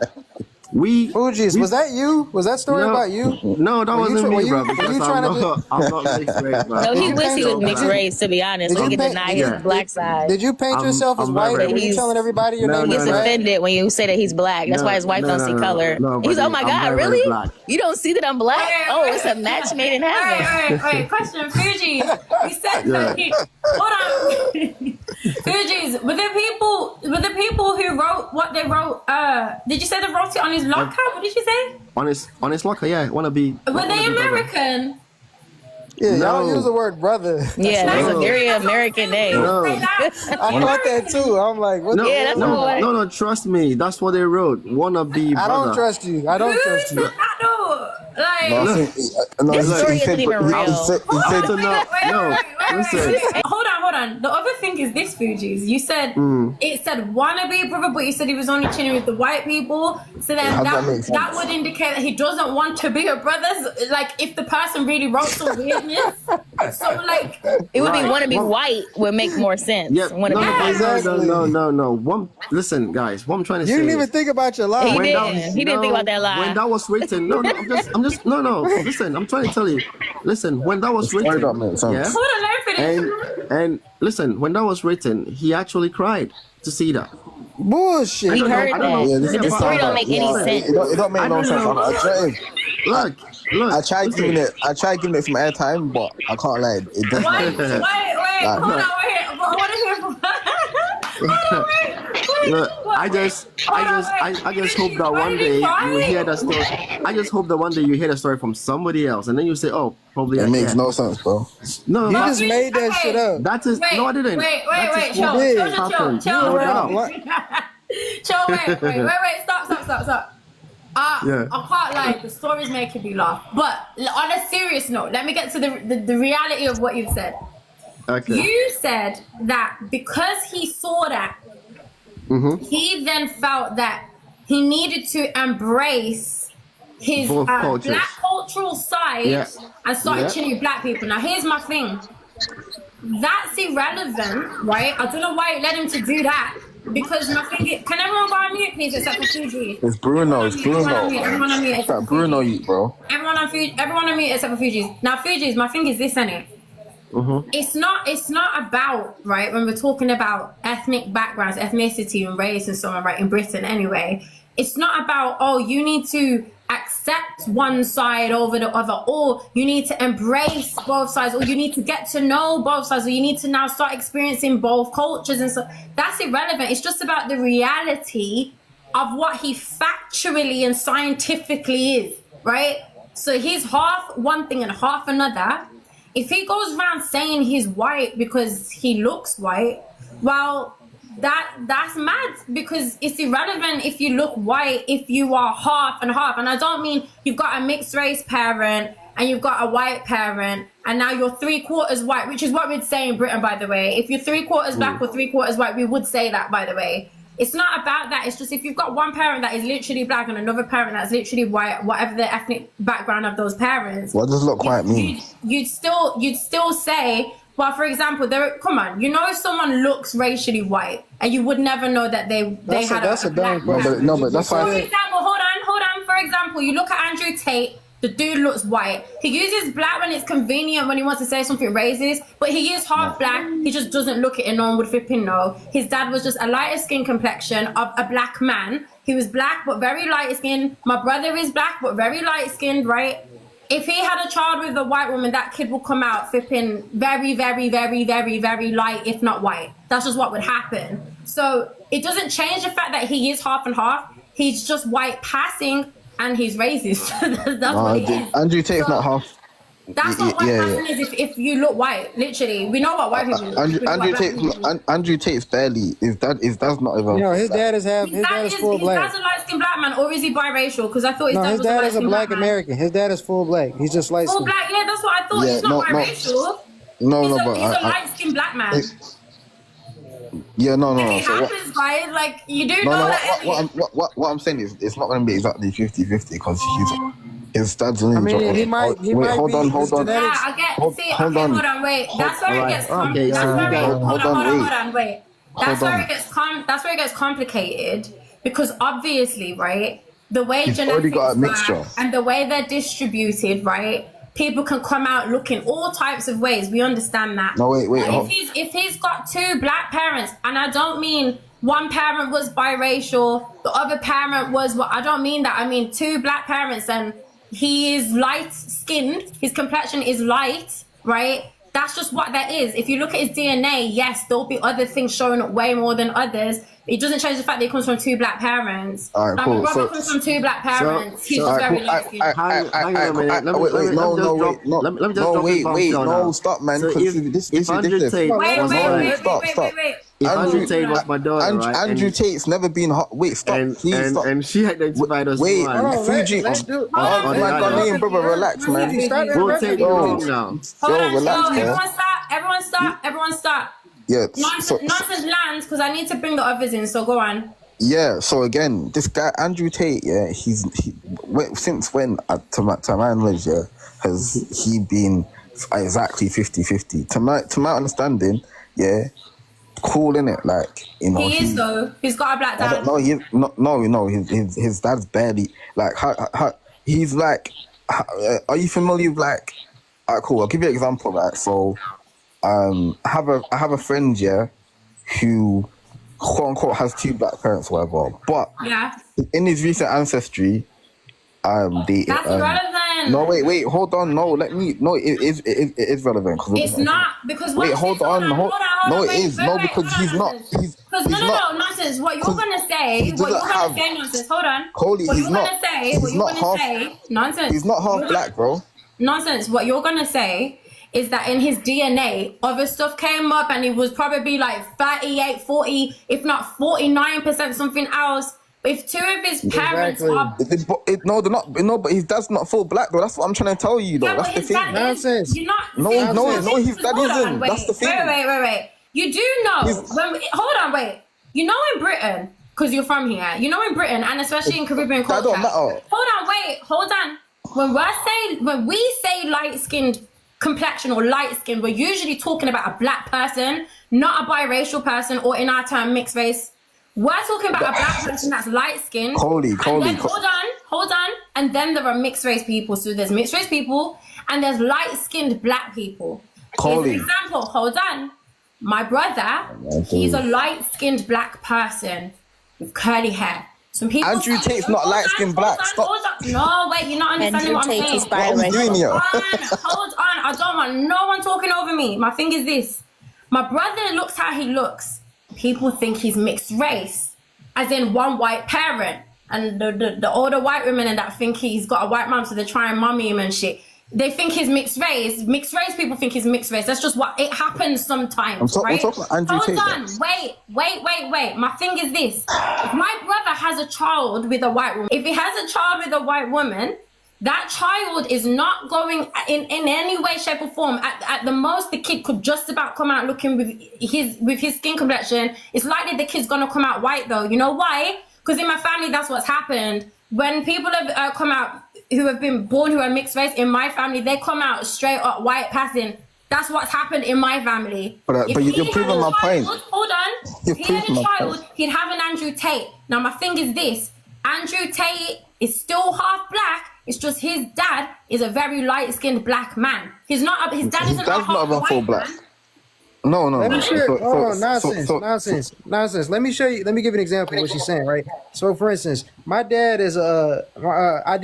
Fugees, was that you? Was that story about you? No, that wasn't me, bro. I'm not mixed race, bro. No, he wished he was mixed race, to be honest. He can deny his black side. Did you paint yourself as white? Were you telling everybody your name? He gets offended when you say that he's black. That's why his wife don't see color. He's, oh my God, really? You don't see that I'm black? Oh, it's a match made in heaven. Wait. Question, Fugees. You said hold on. Fugees, were the people who wrote what they wrote? Did you say they wrote it on his locker? What did you say? On his locker, yeah. Were they American? Yeah, y'all use the word brother. Yeah, that's a very American name. No. I thought that too. I'm like, what? Yeah, that's no, trust me. That's what they wrote. Wannabe brother. I don't trust you. This story isn't even real. Listen. Hold on. on. The other thing is this, Fugees. You said it said wannabe brother, but you said he was only chilling with the white people. So then that would indicate that he doesn't want to be a brother. Like if the person really wrote some weirdness, so like it would be wannabe white would make more sense. Yeah, no. Listen, guys, what I'm trying to say. You didn't even think about your lie. He didn't think about that lie. When that was written, listen, I'm trying to tell you. Listen, when that was written, hold on, let me finish. and listen, when that was written, he actually cried to see that. Bullshit. We heard that. But the story don't make any sense. It don't make no sense. Look. I tried giving it some airtime, but I can't lie. It doesn't. Wait, hold on, wait. I want to hear from Look, I just hope that one day you hear the story. I just hope that one day you hear the story from somebody else, and then you say, "Oh, probably." It makes no sense, bro. No, you just made that shit up. That is no, I didn't. Wait, Chill. Stop. I can't lie, the story's making me laugh. But on a serious note, let me get to the reality of what you've said. Okay. You said that because he saw that, he then felt that he needed to embrace his black cultural side and started chilling with black people. Now, here's my thing. That's irrelevant, right? I don't know why it led him to do that. Because my thing is, can everyone go on mute, please, except for Fuji? It's Bruno. Everyone on mute except for Bruno, bro. Everyone on mute except for Fuji's. Now, Fuji's, my thing is this, innit? It's not about, right, when we're talking about ethnic backgrounds, ethnicity and race and so on, right, in Britain anyway, it's not about, oh, you need to accept one side over the other, or you need to embrace both sides, or you need to get to know both sides, or you need to now start experiencing both cultures and so. That's irrelevant. It's just about the reality of what he factually and scientifically is, right? So he's half one thing and half another. If he goes around saying he's white because he looks white, well, that's mad, because it's irrelevant if you look white if you are half and half. And I don't mean you've got a mixed race parent and you've got a white parent and now you're 3/4 white, which is what we'd say in Britain, by the way. If you're 3/4 black or 3/4 white, we would say that, by the way. It's not about that. It's just if you've got one parent that is literally black and another parent that's literally white, whatever the ethnic background of those parents. What does look white mean? You'd still say, well, for example, come on, you know, if someone looks racially white and you would never know that they had a black question. No, but that's fine. For example, hold on. For example, you look at Andrew Tate. The dude looks white. He uses black when it's convenient, when he wants to say something racist, but he is half black. He just doesn't look it and no one would flipping know. His dad was just a lighter skin complexion of a black man. He was black but very light skinned. My brother is black but very light skinned, right? If he had a child with a white woman, that kid will come out flipping very, very, very, very, very light, if not white. That's just what would happen. So it doesn't change the fact that he is half and half. He's just white passing. And he's racist. That's what it is. Andrew Tate's not half. That's not what passing is if you look white. Literally, we know what white people look. Andrew Tate's barely. Is that's not even. No, his dad is half. His dad is full black. His dad's a light-skinned black man, or is he biracial? Because I thought his dad was a his dad is a black American. His dad is full black. He's just light skinned. Full black, yeah, that's what I thought. He's not biracial. But he's a light-skinned black man. Yeah, no. It So happens, guys. Like, you do know that. What I'm saying is, it's not going to be exactly 50-50 because his dad's only. I mean, he might. Hold on. Hold on, wait. That's where it gets complicated. That's where it gets complicated, because obviously, right, the way genetics work and the way they're distributed, right, people can come out looking all types of ways. We understand that. No, wait. If he's got two black parents, and I don't mean one parent was biracial, the other parent was I don't mean that. I mean two black parents, and he is light skinned. His complexion is light, right? That's just what that is. If you look at his DNA, yes, there'll be other things showing up way more than others. It doesn't change the fact that he comes from two black parents. All right, cool. My brother comes from two black parents. He's just very lucky. No, stop, man. This is different. Wait. If Andrew Tate was my daughter, right? Andrew Tate's never been hot. Wait, stop, please stop. And she identified us. Wait, Fuji. Oh my God, brother, relax, man. We'll take you wrong now. Hold on, relax, everyone stop. Yeah. Nonsense lands because I need to bring the others in. So go on. Yeah. So again, this guy Andrew Tate, yeah, since when, to my knowledge, yeah, has he been exactly 50-50? To my understanding, yeah, cool in it, like, you know. He is though. He's got a black dad. I don't know. He's no. His dad's barely like. He's like. Are you familiar with like? Cool. I'll give you an example. Right. So, I have a friend, yeah, who, quote unquote, has 2 black parents, whatever. But yeah, in his recent ancestry, that's irrelevant. No, wait, hold on. No, it is relevant. It's not because hold on. No, it is. No, because he's not. No, nonsense. What you're gonna say? Nonsense. Hold on. Holy, what you're gonna say? Nonsense. He's not half black, bro. Nonsense. What you're gonna say is that in his DNA, other stuff came up, and it was probably like 38, 40, if not 49% something else. If 2 of his parents are... No, they're not. No, but his dad's not full black, though. That's what I'm trying to tell you, though. Yeah, that's the thing. Nonsense. No, his dad isn't. That's the thing. Wait. You do know... hold on, wait. You know in Britain, because you're from here, you know in Britain, and especially in Caribbean culture... That don't matter. Hold on. When we say light-skinned complexion or light-skinned, we're usually talking about a black person, not a biracial person, or in our term, mixed race. We're talking about a black person that's light-skinned. Hold on. And then there are mixed race people. So there's mixed race people and there's light-skinned black people. For example, hold on. My brother, he's a light-skinned black person with curly hair. Some people. Andrew Tate's not light-skinned black. Stop. No, wait, you're not understanding what I'm saying. What are we doing here? Hold on. I don't want no one talking over me. My thing is this. My brother looks how he looks. People think he's mixed race, as in one white parent, and the older white women and that think he's got a white mom, so they try and mummy him and shit. They think he's mixed race. Mixed race people think he's mixed race. That's just what it happens sometimes, right? I'm talking about Andrew Tate. Hold on, wait. My thing is this: if my brother has a child with a white woman, if he has a child with a white woman, that child is not going in any way, shape, or form. At the most, the kid could just about come out looking with his skin complexion. It's likely the kid's gonna come out white, though. You know why? Because in my family, that's what's happened. When people have come out who have been born who are mixed race, in my family, they come out straight up white passing. That's what's happened in my family. But you're proving my point. Hold on. If he had a child, he'd have an Andrew Tate. Now, my thing is this. Andrew Tate is still half black. It's just his dad is a very light-skinned black man. His dad isn't a full black. No. Let me show nonsense. Let me show you. Let me give you an example of what she's saying, right? So, for instance, my dad is so I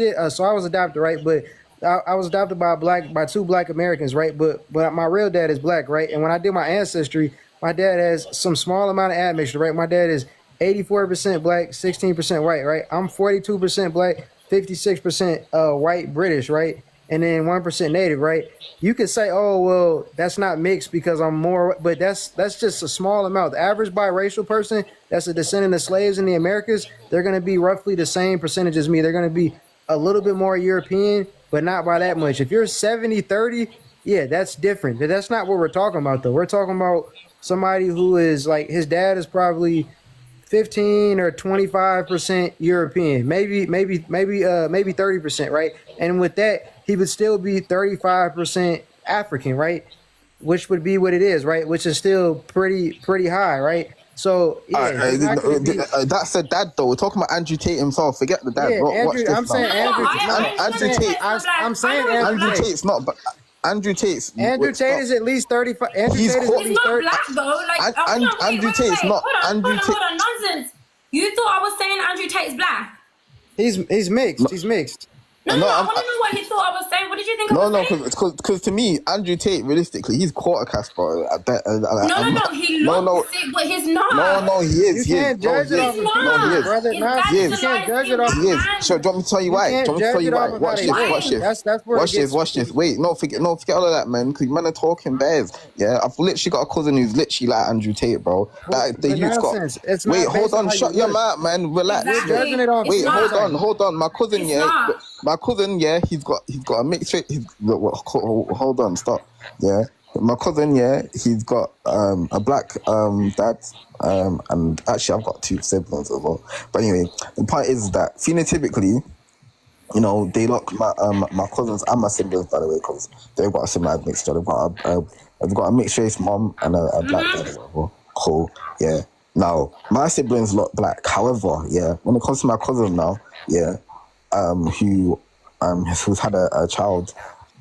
was adopted, right? But I was adopted by 2 black Americans, right? But my real dad is black, right? And when I did my ancestry, my dad has some small amount of admixture, right? My dad is 84% black, 16% white, right? I'm 42% black, 56% white British, right? And then 1% native, right? You could say, oh, well, that's not mixed because I'm more, but that's just a small amount. The average biracial person that's a descendant of slaves in the Americas, they're going to be roughly the same percentage as me. They're going to be a little bit more European, but not by that much. If you're 70-30, yeah, that's different. But that's not what we're talking about, though. We're talking about somebody who is like, his dad is probably 15 or 25% European, maybe 30%, right? And with that, he would still be 35% African, right? Which would be what it is, right? Which is still pretty high, right? So yeah, that's the dad though. We're talking about Andrew Tate himself. Forget the dad. Yeah, I'm saying Andrew Tate. I'm saying Andrew Tate's not. But Andrew Tate is at least 35. Andrew Tate is at least 30. Black though. Like Andrew Tate's not. Hold on, nonsense. You thought I was saying Andrew Tate's black? He's mixed. He's mixed. No, I want to know what he thought I was saying. What did you think I was saying? Because to me, Andrew Tate, realistically, he's quarter caste, bro. He looks sick, but he's not. No, he is. You can't judge it off of people, brother. He is. You can't judge it off of people. Sure, do you want me to tell you why? Watch this. Wait, forget all of that, man. Because man are talking bears. Yeah, I've literally got a cousin who's literally like Andrew Tate, bro. Like the youth's got. Wait, hold on, shut your mouth, man. Relax. Wait, hold on. My cousin, he's got a mixed race. Hold on, stop. Yeah, My cousin, yeah, he's got a black dad, and actually I've got 2 siblings as well. But anyway, the point is that phenotypically, you know, they look my cousins and my siblings, by the way, because they've got a similar mixture. They've got a mixed race mom and a black dad as well. Cool, yeah. Now my siblings look black. However, yeah, when it comes to my cousin now, yeah, who's had a child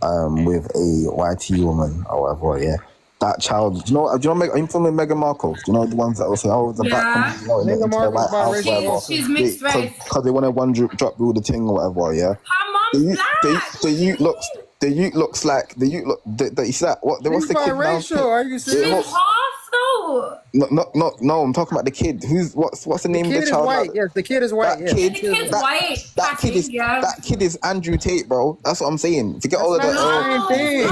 with a YT woman or whatever, yeah. That child, do you know, are you familiar with Meghan Markle? Do you know the ones that will say, oh, the black woman, Meghan Markle's biracial. She's mixed race. Because they want to one drop rule the thing or whatever, yeah. Her mom's black. The youth looks like the youth look. You see that? What's the kid now? Biracial? Are you serious? She's half though. No, I'm talking about the kid. What's the name of the child? White. Yes, the kid is white. The kid's white. That kid is Andrew Tate, bro. That's what I'm saying. Forget all of that. Same thing.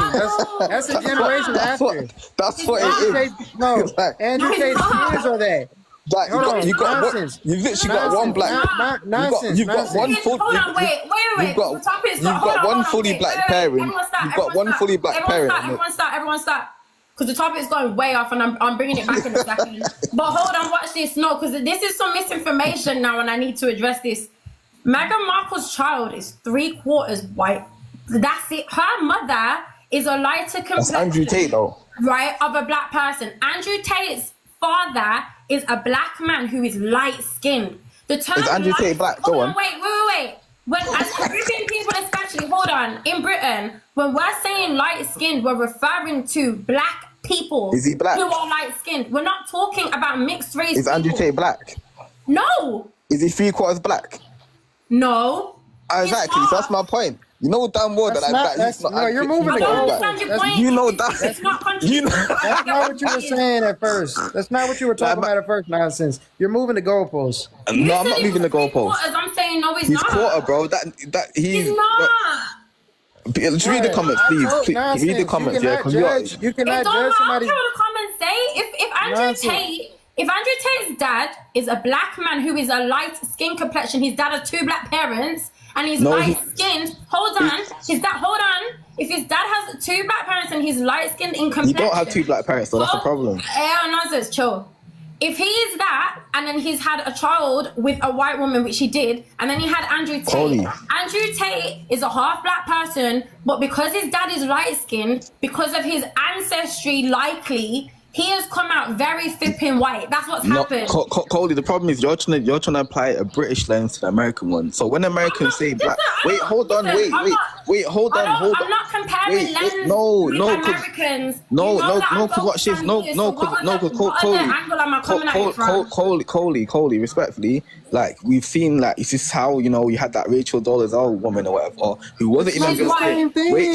That's a generation after. That's what it is. No, Andrew Tate's kids are that. Like, you literally got one black. Nonsense. You've got one full. Hold on, wait. You've got one fully black parent. You've got one fully black parent. Everyone stop. Because the topic's going way off and I'm bringing it back in a second. But hold on, watch this. No, because this is some misinformation now and I need to address this. Meghan Markle's child is 3/4 white. That's it. Her mother is a lighter complexion. That's Andrew Tate, though. Right, of a black person. Andrew Tate's father is a black man who is light-skinned. The term is Andrew Tate black? Go on. Wait. When as Caribbean people especially, hold on, in Britain, when we're saying light-skinned, we're referring to black people. Is he black? Who are light-skinned. We're not talking about mixed race. Is Andrew Tate black? No. Is he 3/4 black? No. Exactly. So that's my point. You know damn well that you're moving the goalposts. You know that. It's not That's not what you were saying at first. That's not what you were talking about at first. Nonsense. You're moving the goalposts. No, I'm not moving the goalposts. I'm saying no, he's not. He's quarter, bro. He's not. Just read the comments, please. Read the comments, You cannot judge somebody. I don't know what the comments say. If Andrew Tate's dad is a black man who is a light skin complexion, his dad has 2 black parents, and he's light skinned. Hold on. If his dad has 2 black parents and he's light skinned in complexion. You don't have 2 black parents, so that's a problem. Yeah, nonsense, chill. If he is that, and then he's had a child with a white woman, which he did, and then he had Andrew Tate. Andrew Tate is a half black person, but because his dad is light skinned, because of his ancestry, likely, he has come out very flipping white. That's what's happened. Coley, the problem is you're trying to apply a British lens to the American one. So when Americans say black, hold on. I'm not comparing lenses with Americans. Because watch this. Coley, respectfully, like we've seen, like this is how you had that Rachel Dolezal woman or whatever who wasn't even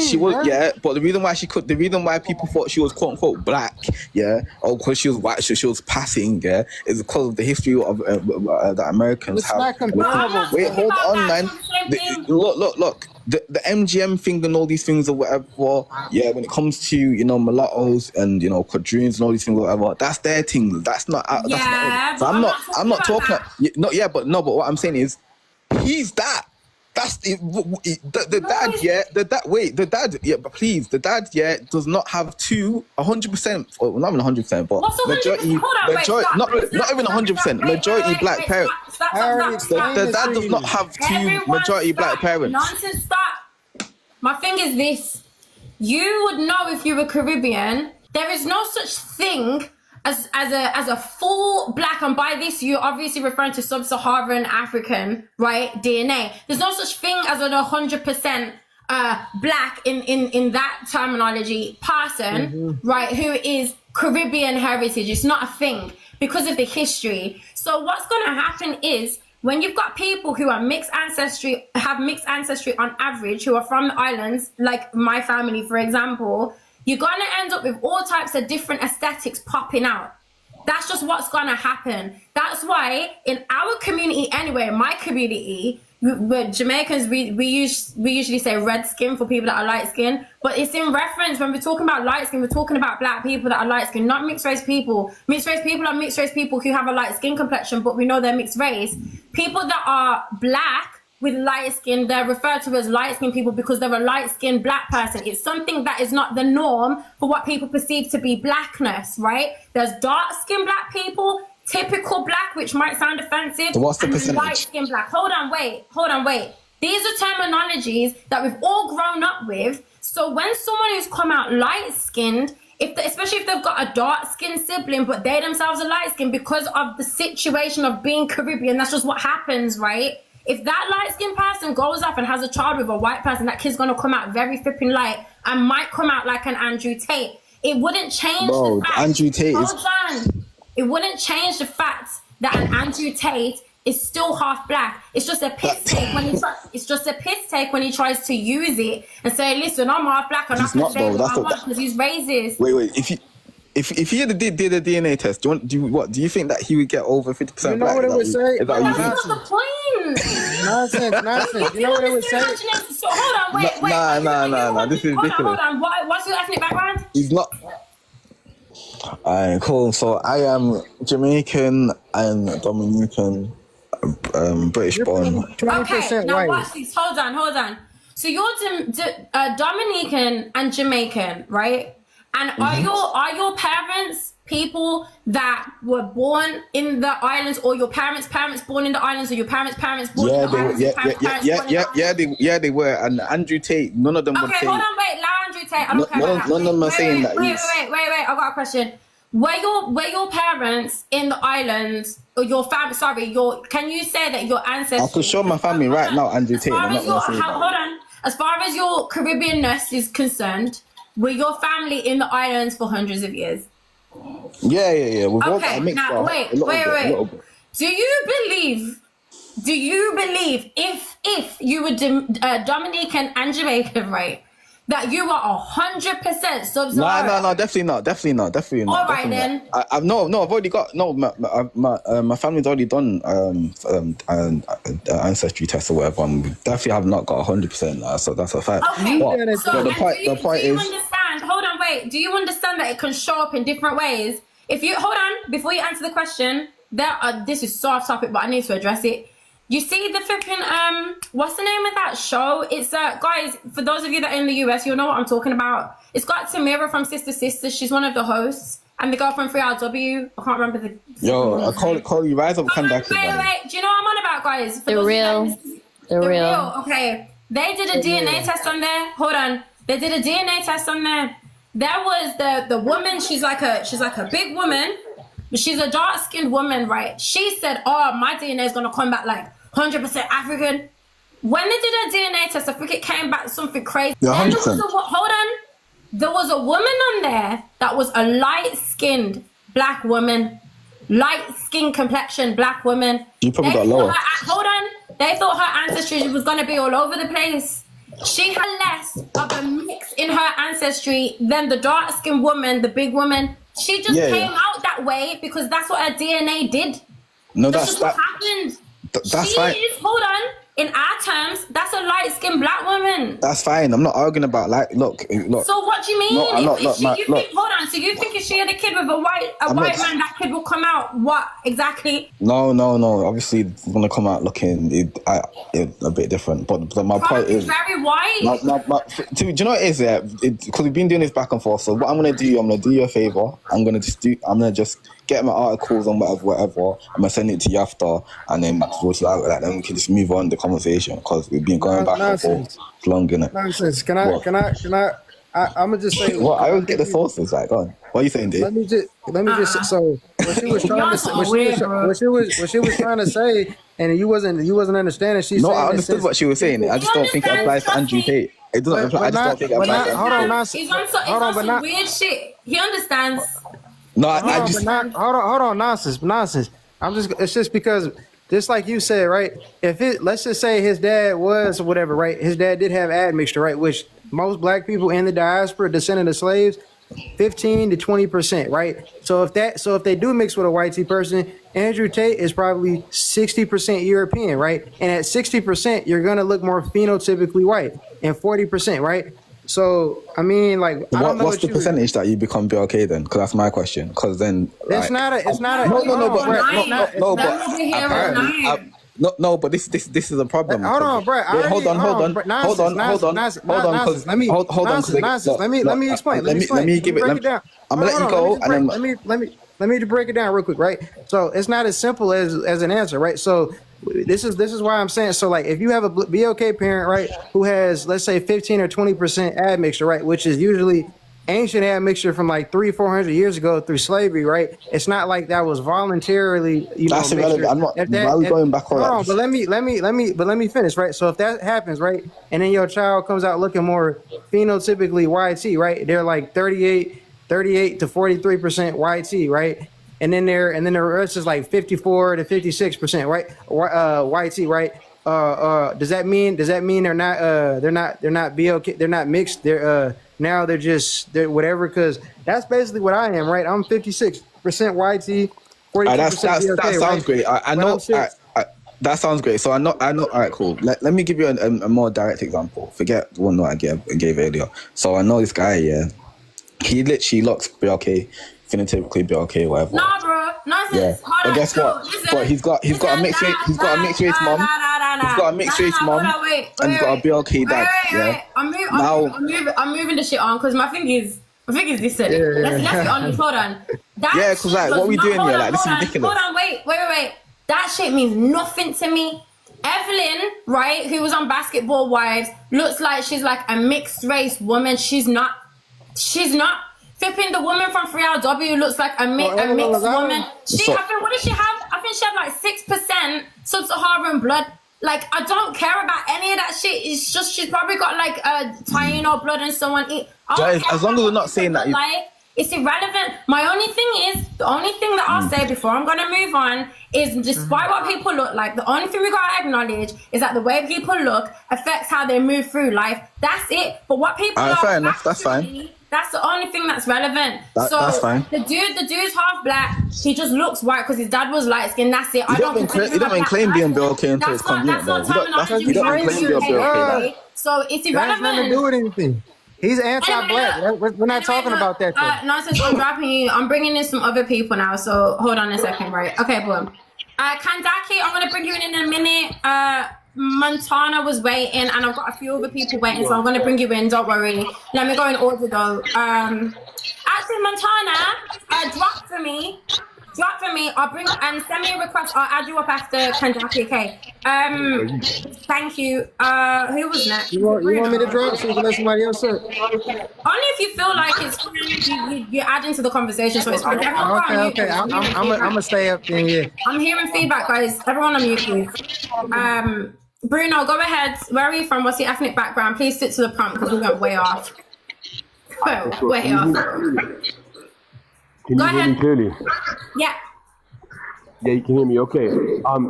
she was but the reason why people thought she was quote unquote black, because she was white, so she was passing, is because of the history of the Americans have. Not comparable. Wait, hold on, man. Look. The MGM thing and all these things or whatever, when it comes to mulattoes and quadroons and all these things or whatever, that's their thing. That's not. So I'm not talking. But what I'm saying is, he's that. That's the dad. The dad. Yeah, but please, the dad. Yeah, does not have 100%. Or not even 100%, but majority. Not even 100%. Majority black parents. The dad does not have 2 majority black parents. Nonsense. Stop. My thing is this: you would know if you were Caribbean. There is no such thing as a full black, and by this you're obviously referring to sub-Saharan African, right, DNA. There's no such thing as an 100% black in that terminology person, right, who is Caribbean heritage. It's not a thing because of the history. So what's going to happen is when you've got people who are have mixed ancestry on average, who are from the islands, like my family, for example, you're going to end up with all types of different aesthetics popping out. That's just what's going to happen. That's why in our community anyway, my community, we're Jamaicans, we usually say red skin for people that are light skin, but it's in reference when we're talking about light skin, we're talking about black people that are light skin, not mixed race people. Mixed race people are mixed race people who have a light skin complexion, but we know they're mixed race. People that are black, with light skin, they're referred to as light skinned people because they're a light skinned black person. It's something that is not the norm for what people perceive to be blackness, right? There's dark skinned black people, typical black, which might sound offensive. So what's the percentage? Light skinned black. Hold on, wait. These are terminologies that we've all grown up with. So when someone who's come out light skinned, especially if they've got a dark skinned sibling, but they themselves are light skinned because of the situation of being Caribbean, that's just what happens, right? If that light skinned person goes up and has a child with a white person, that kid's gonna come out very flipping light and might come out like an Andrew Tate. It wouldn't change the fact. Andrew Tate It wouldn't change the fact that an Andrew Tate is still half black. It's just a piss take when he tries to use it and say, "Listen, I'm half black and I can say what I want because he's racist." Wait. If he had did a DNA test, do you think that he would get over 50%? You know what it would say? That's not the point. Nonsense. You know what it would say? So hold on, wait. Nah. This is ridiculous. Hold on. What's your ethnic background? He's not. Alright, cool. So I am Jamaican and Dominican. British born. Okay, now watch this. Hold on. So you're Dominican and Jamaican, right? And are your parents people that were born in the islands, or your parents born in the islands, or your parents born in the islands? They were. And Andrew Tate, none of them would say. Okay, hold on, wait. Andrew Tate, I don't care about that. None of them are saying that. Wait. I got a question. Were your parents in the islands, or your family? Sorry, can you say that your ancestry? I could show my family right now, Andrew Tate. Hold on. As far as your Caribbean-ness is concerned, were your family in the islands for hundreds of years? Yeah. Okay, now wait. Do you believe if you were Dominican and Jamaican, right, that you are 100% sub-Saharan? No, definitely not. All right then. I've already got my family's already done ancestry tests or whatever. And we definitely have not got 100%. So that's a fact. Okay. The point is. Understand? Hold on, wait. Do you understand that it can show up in different ways? Hold on, before you answer the question, this is so off topic, but I need to address it. You see the flipping, what's the name of that show? It's, guys, for those of you that are in the US, you'll know what I'm talking about. It's got Tamira from Sister Sisters. She's one of the hosts. And the girl from 3RW. I can't remember the... Yo, I call you Rise Up Conduct. Wait. Do you know what I'm on about, guys? They're real. They're real. Okay. They did a DNA test on there. Hold on. They did a DNA test on there. There was the woman. She's like a big woman. But she's a dark-skinned woman, right? She said, "Oh, my DNA is going to come back like 100% African." When they did a DNA test, I think it came back something crazy. Yeah, 100%. Hold on. There was a woman on there that was a light-skinned black woman. Light-skinned complexion black woman. You probably got lower. Hold on. They thought her ancestry was going to be all over the place. She had less of a mix in her ancestry than the dark-skinned woman, the big woman. She just came out that way because that's what her DNA did. No, that's what happened. That's fine. Hold on. In our terms, that's a light-skinned black woman. That's fine. I'm not arguing about look. So what do you mean? No, hold on. So you think if she had a kid with a white man, that kid will come out what exactly? No. Obviously, it's gonna come out looking a bit different. But my point is very white. Do you know what it is? Yeah, because we've been doing this back and forth. So what I'm gonna do you a favor. I'm gonna just get my articles and whatever. I'm gonna send it to you after, and then then we can just move on the conversation because we've been going back and forth long, innit? Nonsense. Can I? I'm gonna just say. What? I always get the sources. Like, go on. What are you saying, dude? Let me just. So what she was trying to say, what she was trying to say, and you wasn't understanding. She's saying I understood what she was saying. I just don't think it applies to Andrew Tate. It doesn't apply. I just don't think it applies. Hold on, nonsense. He's on some weird shit. He understands. No, hold on, nonsense. It's just because, just like you said, right? Let's just say his dad was whatever, right? His dad did have admixture, right? Which most black people in the diaspora, descendant of slaves, 15 to 20%, right? So if they do mix with a white person, Andrew Tate is probably 60% European, right? And at 60%, you're gonna look more phenotypically white, and 40%, right? So I mean, like, I don't know what's the percentage that you become BLK then? Because that's my question. Because then it's not a. No. But No, but this is a problem. Hold on, bro. Hold on. Let me explain. Let me break it down. I'm gonna let you go, and then let me break it down real quick, right? So it's not as simple as an answer, right? So this is why I'm saying. So like, if you have a BLK parent, right, who has, let's say, 15 or 20% admixture, right, which is usually ancient admixture from like 300-400 years ago through slavery, right? It's not like that was voluntarily, that's irrelevant. I'm not. Why are we going back on that? Hold on, but let me finish, right? So if that happens, right, and then your child comes out looking more phenotypically YT, right? They're like 38 to 43% YT, right? And then the rest is like 54 to 56%, right? YT, right? Does that mean they're not BLK, they're not mixed, now they're whatever, because that's basically what I am, right? I'm 56% YT, 42% BLK. That sounds great. I know. That sounds great. So I know. All right, cool. Let me give you a more direct example. Forget the one that I gave earlier. So I know this guy. Yeah, he literally looks BLK, phenotypically BLK, whatever. Nah, bro. Nonsense. Yeah. But guess what? But he's got a mixed race. He's got a mixed race mom. He's got a mixed race mom, and he's got a BLK dad. Yeah. I'm moving the shit on, because my thing is this. Let's be honest. Hold on. Yeah, because like, what are we doing here? Like, this is ridiculous. Hold on. Wait. That shit means nothing to me. Evelyn, right, who was on Basketball Wives, looks like she's like a mixed race woman. She's not. Flipping the woman from 3LW looks like a mixed woman. I think, what does she have? I think she had like 6% sub-Saharan blood. Like, I don't care about any of that shit. It's just, she's probably got like a Taino blood and so on. As long as we're not saying that. It's irrelevant. The only thing that I'll say before I'm gonna move on is, despite what people look like, the only thing we gotta acknowledge is that the way people look affects how they move through life. That's it. But what people fair enough, that's fine. That's the only thing that's relevant. That's fine. The dude's half black. He just looks white because his dad was light skinned. That's it. You don't even claim being BLK until it's convenient. That's not terminology. You don't claim being BLK. So it's irrelevant. That has nothing to do with anything. He's anti-black. We're not talking about that. Nonsense. I'm dropping you. I'm bringing in some other people now. So hold on a second, right? Okay, boom. Kandaki, I'm gonna bring you in a minute. Montana was waiting, and I've got a few other people waiting, so I'm gonna bring you in. Don't worry. Let me go in order though. Actually, Montana, drop for me. I'll bring and send me a request. I'll add you up after Kandaki. Okay. Thank you. Who was next? You want me to drop so you can let somebody else up? Only if you feel like it's you're adding to the conversation, so it's fine. Okay. I'm gonna stay up there. Yeah. I'm hearing feedback, guys. Everyone on mute, please. Bruno, go ahead. Where are you from? What's your ethnic background? Please stick to the prompt because we went way off. Way off. Can you hear me clearly? Yeah. Yeah, you can hear me. Okay.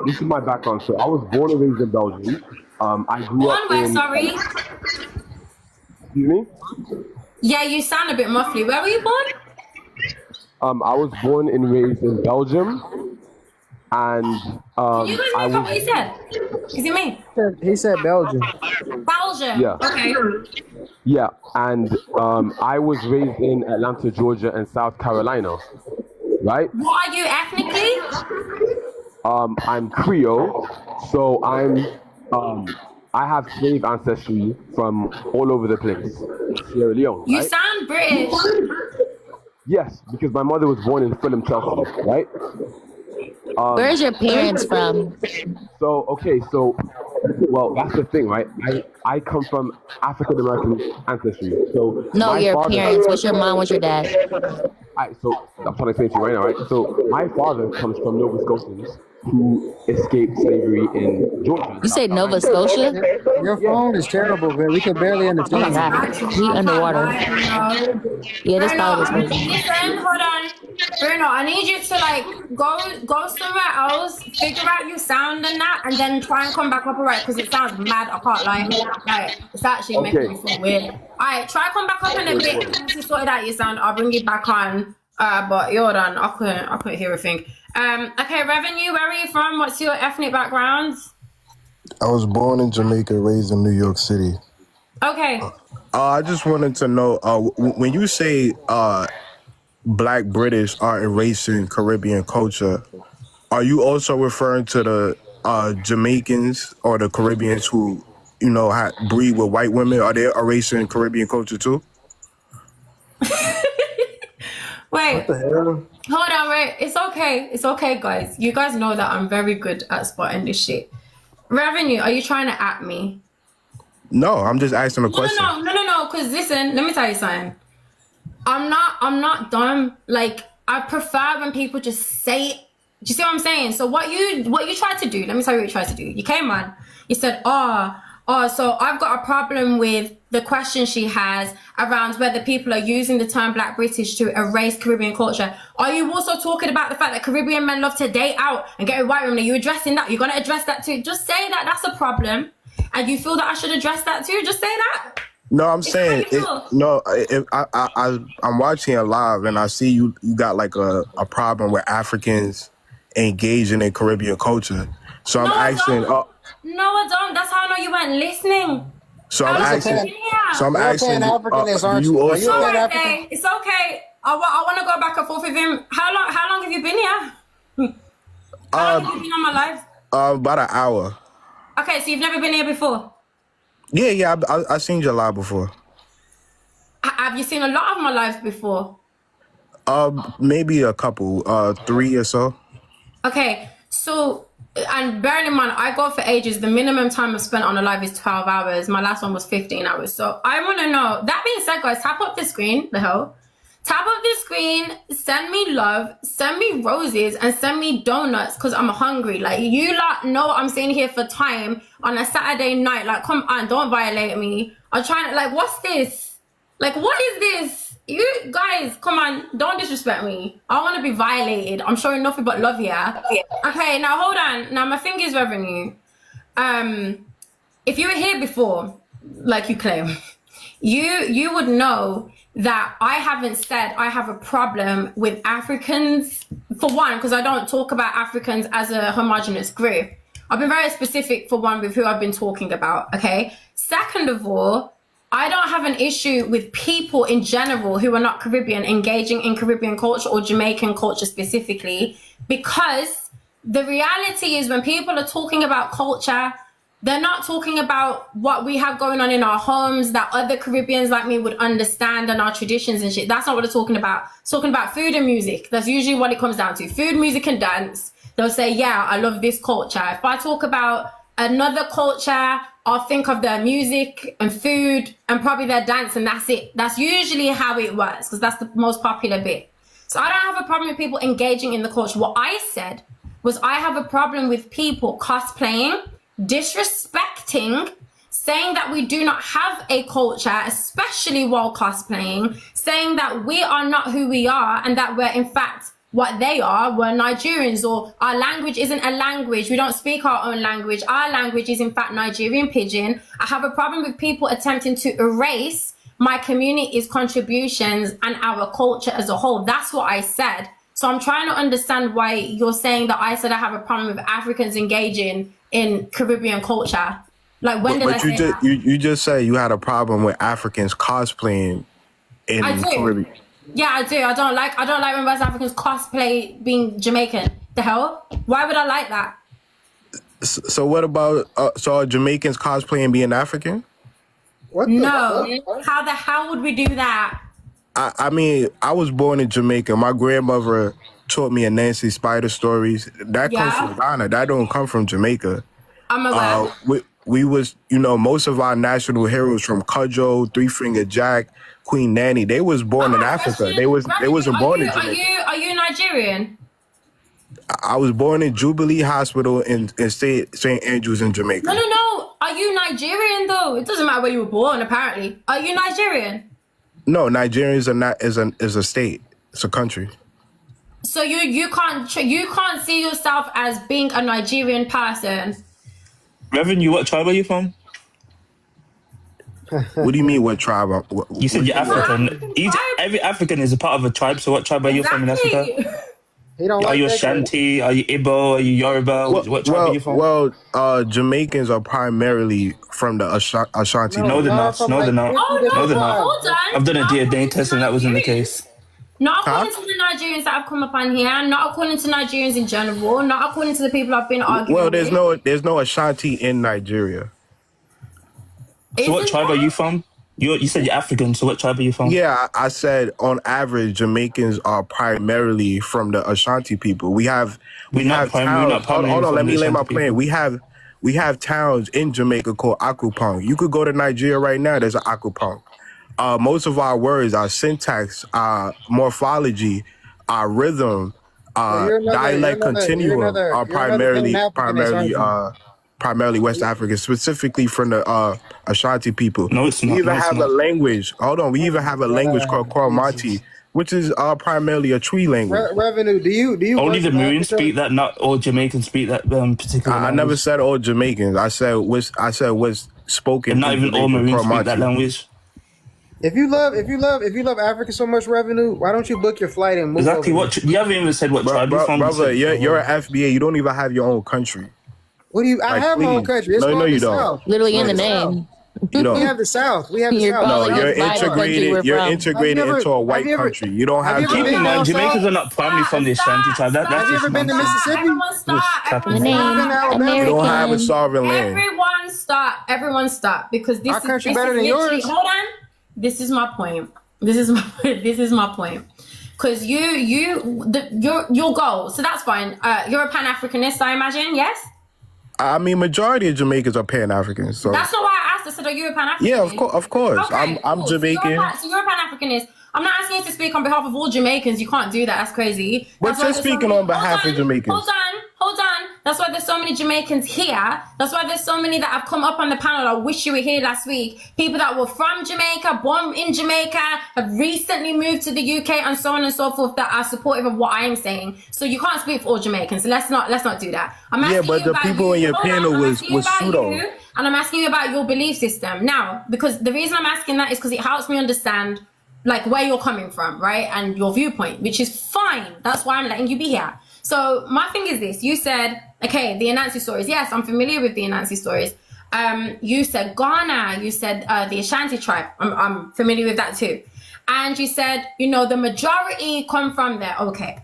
This is my background. So I was born and raised in Belgium. I grew up in. Sorry. Excuse me? Yeah, you sound a bit muffly. Where were you born? I was born and raised in Belgium. And can you guys make up what he said? Is it me? He said Belgium. Belgium. Yeah. Okay. Yeah, and I was raised in Atlanta, Georgia, and South Carolina, right? What are you ethnically? I'm Creole, so I have slave ancestry from all over the place. Sierra Leone. You right? sound British. Yes, because my mother was born in Fulham, Chelsea, right? Where's your parents from? Well, that's the thing, right? I come from African American ancestry. So no, your parents. What's your mom? What's your dad? So I'm trying to explain to you right now, right? So my father comes from Nova Scotians who escaped slavery in Georgia. You say Nova Scotia? Your phone is terrible, man. We can barely understand. Oh my God, he underwater. Yeah, this probably is working. Listen, hold on. Bruno, I need you to like go somewhere else, figure out your sound and that, and then try and come back up alright, because it sounds mad. I can't lie. Like, it's actually making me feel weird. Alright, try come back up in a bit. Once you sorted out your sound, I'll bring you back on. But you're done. I couldn't hear a thing. Okay, Revenue, where are you from? What's your ethnic background? I was born in Jamaica, raised in New York City. Okay. I just wanted to know, when you say Black British are erasing Caribbean culture, are you also referring to Jamaicans or the Caribbeans who, breed with white women, are they erasing Caribbean culture too? Wait. What the hell? Hold on, wait. It's okay, guys. You guys know that I'm very good at spotting this shit. Revenue, are you trying to at me? No, I'm just asking a question. No. Because listen, let me tell you something. I'm not dumb. Like, I prefer when people just say it. Do you see what I'm saying? So what you tried to do, let me tell you what you tried to do. You came on, you said, so I've got a problem with the question she has around whether people are using the term Black British to erase Caribbean culture. Are you also talking about the fact that Caribbean men love to date out and get with white women? Are you addressing that? You're going to address that too. Just say that that's a problem. And you feel that I should address that too? Just say that. No, I'm saying I'm watching it live and I see you got like a problem with Africans engaging in Caribbean culture. So I'm asking. No, I don't. That's how I know you weren't listening. So I'm asking. It's okay. I want to go back and forth with him. How long have you been here? How long have you been on my live? About an hour. Okay, so you've never been here before? Yeah, I've seen your live before. Have you seen a lot of my lives before? Maybe a couple, 3 or so. Okay, so, and bearing in mind, I go for ages. The minimum time I've spent on a live is 12 hours. My last one was 15 hours. So I want to know, that being said, guys, tap up the screen, the hell. Tap up the screen, send me love, send me roses, and send me donuts because I'm hungry. Like, you lot know I'm sitting here for time on a Saturday night. Like, come on, don't violate me. I'm trying to, like, what's this? Like, what is this? You guys, come on, don't disrespect me. I want to be violated. I'm showing nothing but love here. Okay, now hold on. Now, my thing is Revenue. If you were here before, like you claim, you would know that I haven't said I have a problem with Africans, for one, because I don't talk about Africans as a homogenous group. I've been very specific, for one, with who I've been talking about, okay? Second of all, I don't have an issue with people in general who are not Caribbean engaging in Caribbean culture or Jamaican culture specifically, because the reality is when people are talking about culture, they're not talking about what we have going on in our homes that other Caribbeans like me would understand and our traditions and shit. That's not what they're talking about. It's talking about food and music. That's usually what it comes down to. Food, music, and dance. They'll say, yeah, I love this culture. If I talk about another culture, I'll think of their music and food and probably their dance, and that's it. That's usually how it works because that's the most popular bit. So I don't have a problem with people engaging in the culture. What I said was I have a problem with people cosplaying, disrespecting, saying that we do not have a culture, especially while cosplaying, saying that we are not who we are and that we're in fact what they are. We're Nigerians, or our language isn't a language. We don't speak our own language. Our language is in fact Nigerian Pidgin. I have a problem with people attempting to erase my community's contributions and our culture as a whole. That's what I said. So I'm trying to understand why you're saying that I said I have a problem with Africans engaging in Caribbean culture. Like, when did I say that? You just said you had a problem with Africans cosplaying in Caribbean. Yeah, I do. I don't like when West Africans cosplay being Jamaican. The hell? Why would I like that? So what about so are Jamaicans cosplaying being African? How the hell would we do that? I mean, I was born in Jamaica. My grandmother taught me Nancy Spider stories. That comes from Ghana. That don't come from Jamaica. I'm aware. We was, most of our national heroes from Cudjoe, Three Finger Jack, Queen Nanny, they was born in Africa. They wasn't born in Jamaica. Are you Nigerian? I was born in Jubilee Hospital in St. Andrews in Jamaica. No. Are you Nigerian though? It doesn't matter where you were born, apparently. Are you Nigerian? No, Nigerians are not is a state. It's a country. So you can't see yourself as being a Nigerian person. Revenue, what tribe are you from? What do you mean, what tribe? You said you're African. Every African is a part of a tribe, so what tribe are you from in Africa? Are you Ashanti? Are you Igbo? Are you Yoruba? What tribe are you from? Well, Jamaicans are primarily from the Ashanti. No, they're not. No, they're not. Oh, no, no, they're not. hold on. I've done a DNA test and that wasn't the case. Not according to the Nigerians that have come up on here, not according to Nigerians in general, not according to the people I've been arguing Well, with. there's no Ashanti in Nigeria. So what tribe are you from? You said you're African, so what tribe are you from? Yeah, I said on average, Jamaicans are primarily from the Ashanti people. We have towns. Hold on, let me lay my plan. We have towns in Jamaica called Akupong. You could go to Nigeria right now. There's an Akupong. Most of our words, our syntax, our morphology, our rhythm, dialect continuum are primarily West African, specifically from the Ashanti people. No, it's not. We even have a language. Hold on, we even have a language called Koromati, which is primarily a Tree language. Revenue. Do you only the Maroons speak that? Not all Jamaicans speak that particular language. I never said all Jamaicans. I said what's spoken. And not even all Maroons speak that language. If you love Africa so much, Revenue, why don't you book your flight and move? Exactly. What you haven't even said what tribe you're from. Brother, you're an FBA. You don't even have your own country. What do you? I have my own country. It's no, you don't. South. Literally in the name. You don't. We have the South. We have the South. No, you're integrated. You're integrated into a white country. You don't have. Jamaicans are not family from the Ashanti tribe. Have you ever been to Mississippi? Everyone stop. You don't have a sovereign land. Everyone stop. Because this our is country better than yours. Hold on. This is my point. This is my point. Because your goal. So that's fine. You're a Pan-Africanist, I imagine. Yes. I mean, majority of Jamaicans are Pan-Africans. So that's not why I asked. I said, are you a Pan-Africanist? Yeah, of course. Okay, I'm Jamaican. So you're a Pan-Africanist. I'm not asking you to speak on behalf of all Jamaicans. You can't do that. That's crazy. But you're speaking on behalf of Jamaicans. Hold on. That's why there's so many Jamaicans here. That's why there's so many that have come up on the panel. I wish you were here last week. People that were from Jamaica, born in Jamaica, have recently moved to the UK, and so on and so forth, that are supportive of what I am saying. So you can't speak for all Jamaicans. So let's not do that. I'm asking but the people in your panel was pseudo. And I'm asking you about your belief system now, because the reason I'm asking that is because it helps me understand like where you're coming from, right? And your viewpoint, which is fine. That's why I'm letting you be here. So my thing is this. You said, okay, the Anansi stories. Yes, I'm familiar with the Anansi stories. You said Ghana. You said the Ashanti tribe. I'm familiar with that too. And you said, the majority come from there. Okay.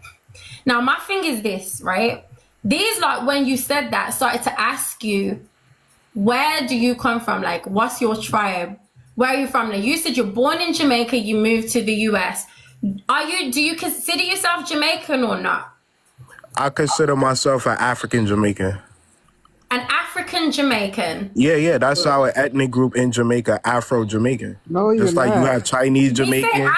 Now, my thing is this, right? These, like, when you said that, started to ask you, where do you come from? Like, what's your tribe? Where are you from? Like, you said you're born in Jamaica. You moved to the US. Do you consider yourself Jamaican or not? I consider myself an African Jamaican. An African Jamaican? Yeah, that's our ethnic group in Jamaica, Afro Jamaican. No, you're just like not. You have Chinese Jamaican.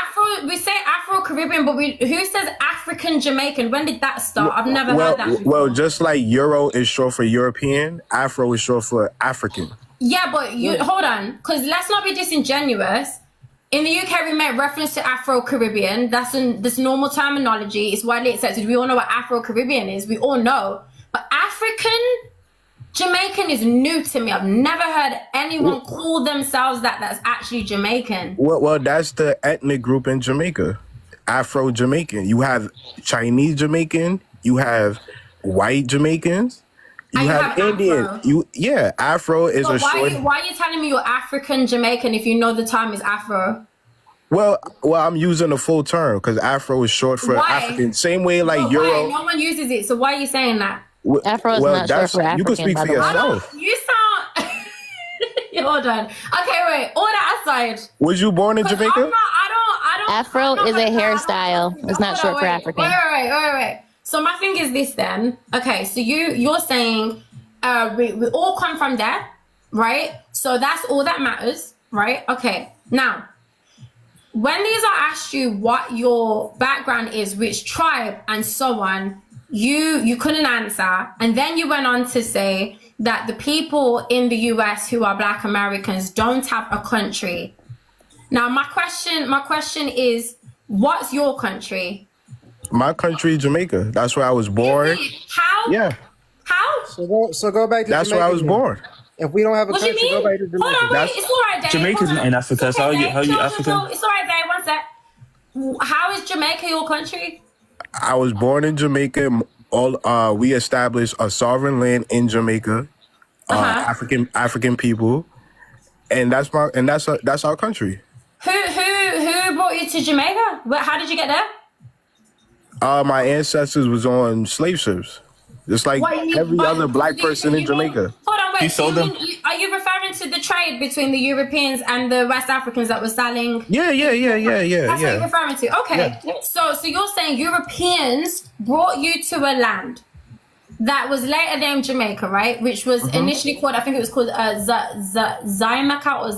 We say Afro Caribbean, but who says African Jamaican? When did that start? I've never heard that before. Well, just like Euro is short for European, Afro is short for African. Yeah, but hold on, because let's not be disingenuous. In the UK, we make reference to Afro-Caribbean. That's this normal terminology. It's widely accepted. We all know what Afro-Caribbean is. We all know. But African Jamaican is new to me. I've never heard anyone call themselves that's actually Jamaican. Well, that's the ethnic group in Jamaica. Afro-Jamaican. You have Chinese Jamaican. You have white Jamaicans. You have Indian. Afro. Afro is so a short. Why are you telling me you're African Jamaican if you know the term is Afro? Well, I'm using the full term because Afro is short for African. Same way like Euro. No one uses it. So why are you saying that? Afro is not short for African. You can speak for yourself. You sound. Hold on. Okay, wait. All that aside. Was you born in Jamaica? I don't. Afro is a hairstyle. It's not short for African. Wait. So my thing is this then. Okay, so you're saying we all come from there, right? So that's all that matters, right? Okay. Now, when these are asked you what your background is, which tribe and so on, you couldn't answer. And then you went on to say that the people in the US who are Black Americans don't have a country. Now, my question is, what's your country? My country, Jamaica. That's where I was born. How? Yeah. How? So go back to That's Jamaica. where I was born. If we don't have a country, go back to Jamaica. Hold on, wait. It's all right, Dave. Jamaica's not in Africa, so how are you African? It's all right, Dave. One sec. How is Jamaica your country? I was born in Jamaica. We established a sovereign land in Jamaica. African people, and that's our country. Who brought you to Jamaica? How did you get there? My ancestors was on slave ships. Just like every other black person in Jamaica. Hold on, wait. You sold them? Are you referring to the trade between the Europeans and the West Africans that were selling? Yeah. That's what you're referring to. Okay. Yeah. So you're saying Europeans brought you to a land that was later named Jamaica, right? Which was initially called, I think it was called Zaimaka or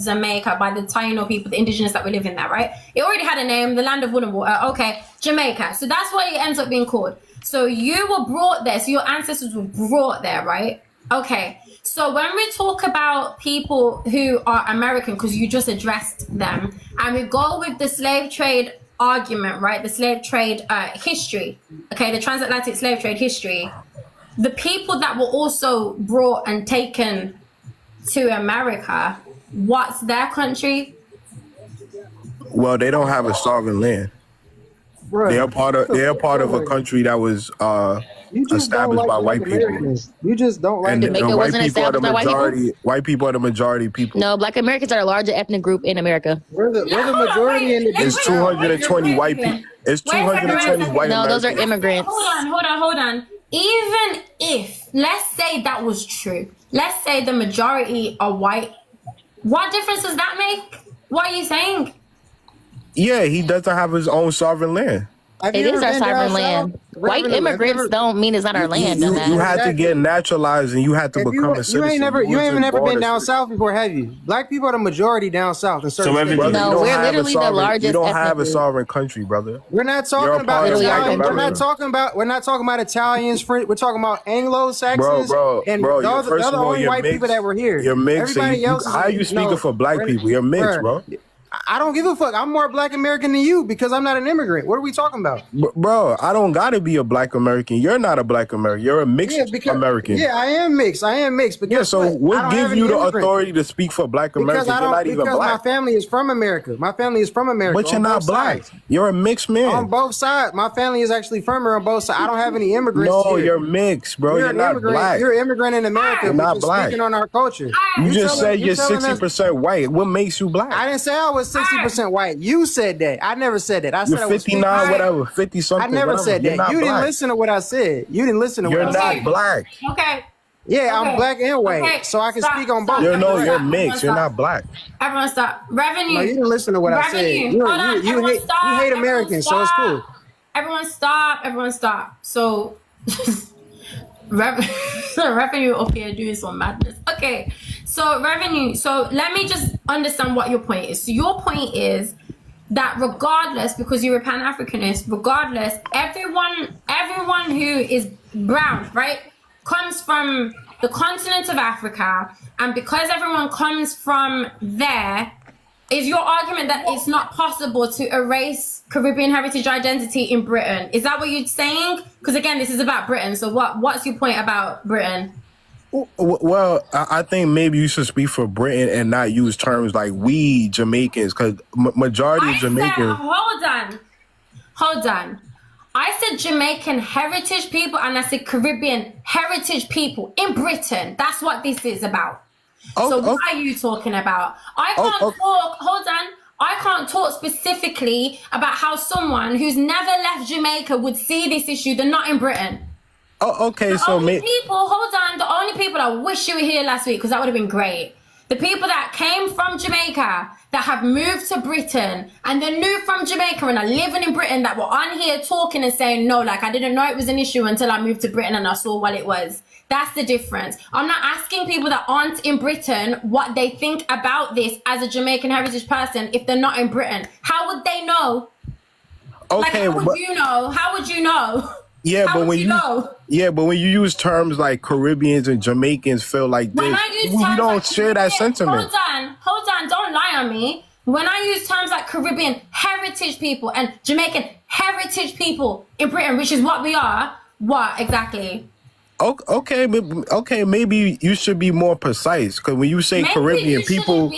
Jamaica by the Taino people, the indigenous that were living there, right? It already had a name, the land of wood and water. Okay, Jamaica. So that's what it ends up being called. So you were brought there. So your ancestors were brought there, right? Okay. So when we talk about people who are American, because you just addressed them, and we go with the slave trade argument, right? The slave trade history, okay? The transatlantic slave trade history. The people that were also brought and taken to America, what's their country? Well, they don't have a sovereign land. Right. They're part of a country that was established by white people. You just don't like and it. the white people are the majority. White people are the majority people. No, Black Americans are a larger ethnic group in America. We're the majority in the. It's 220 white people. It's 220 white. No, those are immigrants. Hold on. Even if, let's say that was true, let's say the majority are white, what difference does that make? What are you saying? Yeah, he doesn't have his own sovereign land. It is our sovereign land. White immigrants don't mean it's not our land. You had to get naturalized and you had to become a citizen. You ain't never been down south before, have you? Black people are the majority down south. No, we're literally the largest. You don't have a sovereign country, brother. We're not talking about Italians. We're not talking about Italians. We're talking about Anglo-Saxons. And those are the only white people that were here. You're mixed. How are you speaking for black people? You're mixed, bro. I don't give a fuck. I'm more Black American than you because I'm not an immigrant. What are we talking about? Bro, I don't gotta be a Black American. You're not a Black American. You're a mixed American. Yeah, I am mixed. But so what gives you the authority to speak for Black Americans? You're not even Black. My family is from America. But you're not Black. You're a mixed man. On both sides. My family is actually from here on both sides. I don't have any immigrants here. You're mixed, bro. You're not Black. You're an immigrant in America. You're not Black. Speaking on our culture. You just said you're 60% white. What makes you Black? I didn't say I was 60% white. You said that. I never said that. I said you're 59, whatever, 50 something. I never said that. You didn't listen to what I said. You're not Black. Okay. Yeah, I'm Black and white, so I can speak on both. You're mixed. You're not Black. Everyone stop. Revenue. No, you didn't listen to what I said. You hate Americans, so it's cool. Everyone stop. So revenue up here doing some madness. Okay, so revenue. So let me just understand what your point is. So your point is that regardless, because you're a Pan-Africanist, regardless, everyone who is brown, right, comes from the continent of Africa, and because everyone comes from there, is your argument that it's not possible to erase Caribbean heritage identity in Britain? Is that what you're saying? Because again, this is about Britain. So what's your point about Britain? Well, I think maybe you should speak for Britain and not use terms like we Jamaicans, because majority of Jamaicans. Hold on. I said Jamaican heritage people and I said Caribbean heritage people in Britain. That's what this is about. What are you talking about? I can't talk specifically about how someone who's never left Jamaica would see this issue. They're not in Britain. The only people I wish you were here last week, because that would have been great. The people that came from Jamaica that have moved to Britain and then moved from Jamaica and are living in Britain that were on here talking and saying, no, like I didn't know it was an issue until I moved to Britain and I saw what it was. That's the difference. I'm not asking people that aren't in Britain what they think about this as a Jamaican heritage person if they're not in Britain. How would they know? Okay, how would you know? How would you know? Yeah, but when you use terms like Caribbeans and Jamaicans feel like this, you don't share that sentiment. Hold on, don't lie on me. When I use terms like Caribbean heritage people and Jamaican heritage people in Britain, which is what we are, what exactly? Okay, maybe you should be more precise, because when you say Caribbean, people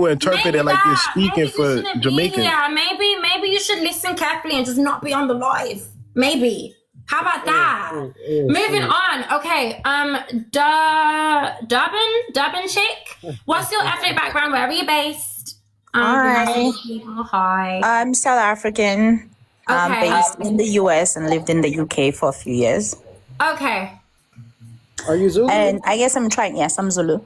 interpret it like you're speaking for Jamaicans. Maybe you should listen carefully and just not be on the live. Maybe. How about that? Moving on. Okay. Durban chick. What's your ethnic background? Where are you based? Hi. Hi. I'm South African. Based in the US and lived in the UK for a few years. Okay. Are you Zulu? And I guess I'm trying, yes, I'm Zulu.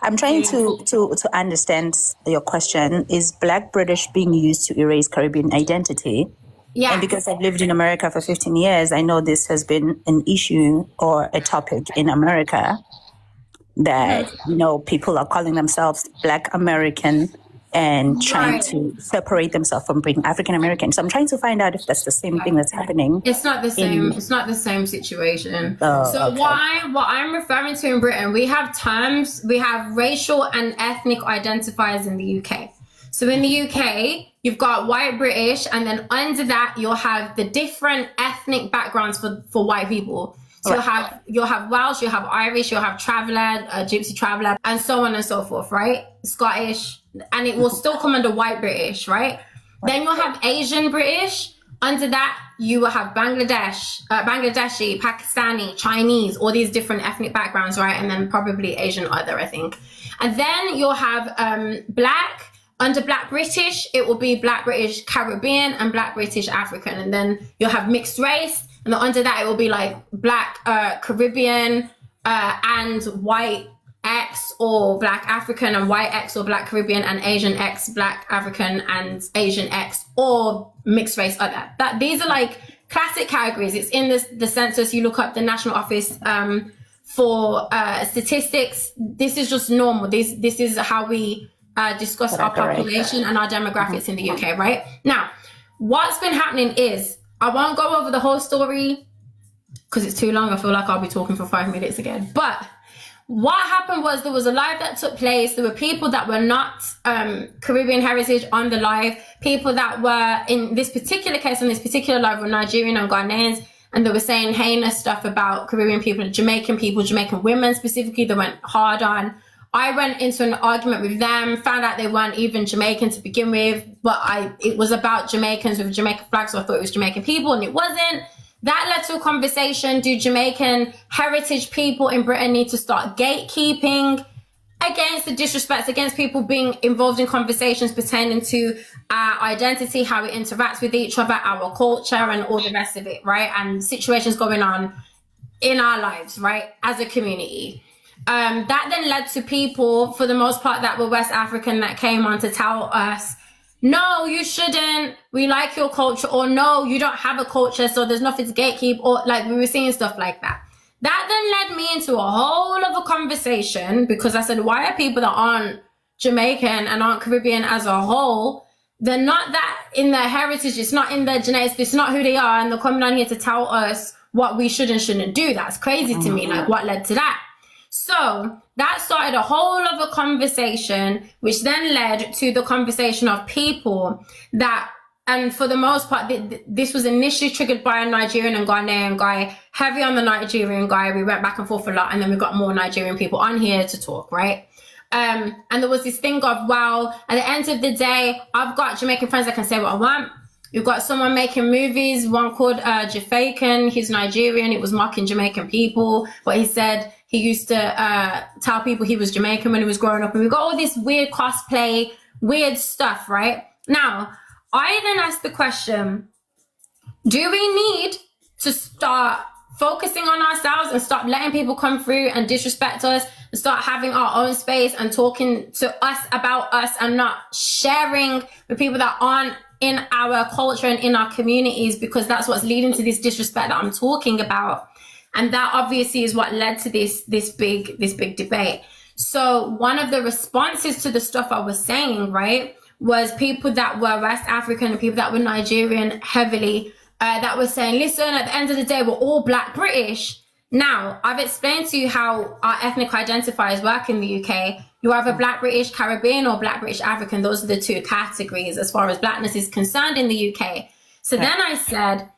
I'm trying to understand your question. Is Black British being used to erase Caribbean identity? Yeah. And because I've lived in America for 15 years, I know this has been an issue or a topic in America that, people are calling themselves Black American and trying to separate themselves from being African American. So I'm trying to find out if that's the same thing that's happening. It's not the same. It's not the same situation. So what I'm referring to in Britain, we have terms, we have racial and ethnic identifiers in the UK. So in the UK, you've got white British, and then under that you'll have the different ethnic backgrounds for white people. So you'll have Welsh, you'll have Irish, you'll have traveller, Gypsy traveller, and so on and so forth, right? Scottish, and it will still come under white British, right? Then you'll have Asian British. Under that, you will have Bangladeshi, Pakistani, Chinese, all these different ethnic backgrounds, right? And then probably Asian other, I think. And then you'll have Black. Under Black British, it will be Black British Caribbean and Black British African. And then you'll have mixed race. And then under that, it will be like Black Caribbean and white X, or Black African and white X, or Black Caribbean and Asian X, Black African and Asian X, or mixed race other. These are like classic categories. It's in the census. You look up the National Office for Statistics. This is just normal. This is how we discuss our population and our demographics in the UK, right? Now, what's been happening is, I won't go over the whole story because it's too long. I feel like I'll be talking for 5 minutes again. But what happened was, there was a live that took place. There were people that were not Caribbean heritage on the live. People that were, in this particular case, on this particular live, were Nigerian and Ghanaians. And they were saying heinous stuff about Caribbean people, Jamaican women specifically, they went hard on. I went into an argument with them, found out they weren't even Jamaican to begin with, but it was about Jamaicans with Jamaican flags, so I thought it was Jamaican people, and it wasn't. That led to a conversation. Do Jamaican heritage people in Britain need to start gatekeeping against the disrespect, against people being involved in conversations pertaining to our identity, how we interact with each other, our culture, and all the rest of it, right? And situations going on in our lives, right, as a community. That then led to people, for the most part, that were West African, that came on to tell us, no, you shouldn't, we like your culture, or no, you don't have a culture, so there's nothing to gatekeep, or like we were seeing stuff like that. That then led me into a whole other conversation, because I said, why are people that aren't Jamaican and aren't Caribbean as a whole, they're not that in their heritage, it's not in their genetics, it's not who they are, and they're coming on here to tell us what we should and shouldn't do. That's crazy to me. Like, what led to that? So that started a whole other conversation, which then led to the conversation of people that, and for the most part, this was initially triggered by a Nigerian and Ghanaian guy, heavy on the Nigerian guy. We went back and forth a lot, and then we got more Nigerian people on here to talk, right? And there was this thing of, well, at the end of the day, I've got Jamaican friends that can say what I want. You've got someone making movies, one called Jafakan, he's Nigerian, it was mocking Jamaican people, but he said he used to tell people he was Jamaican when he was growing up, and we got all this weird cosplay, weird stuff, right? Now, I then asked the question, do we need to start focusing on ourselves and stop letting people come through and disrespect us, and start having our own space and talking to us about us, and not sharing with people that aren't in our culture and in our communities, because that's what's leading to this disrespect that I'm talking about. And that obviously is what led to this big debate. So one of the responses to the stuff I was saying, right, was people that were West African and people that were Nigerian heavily, that were saying, listen, at the end of the day, we're all Black British. Now, I've explained to you how our ethnic identifiers work in the UK. You have a Black British Caribbean or Black British African. Those are the two categories as far as Blackness is concerned in the UK. So then I said,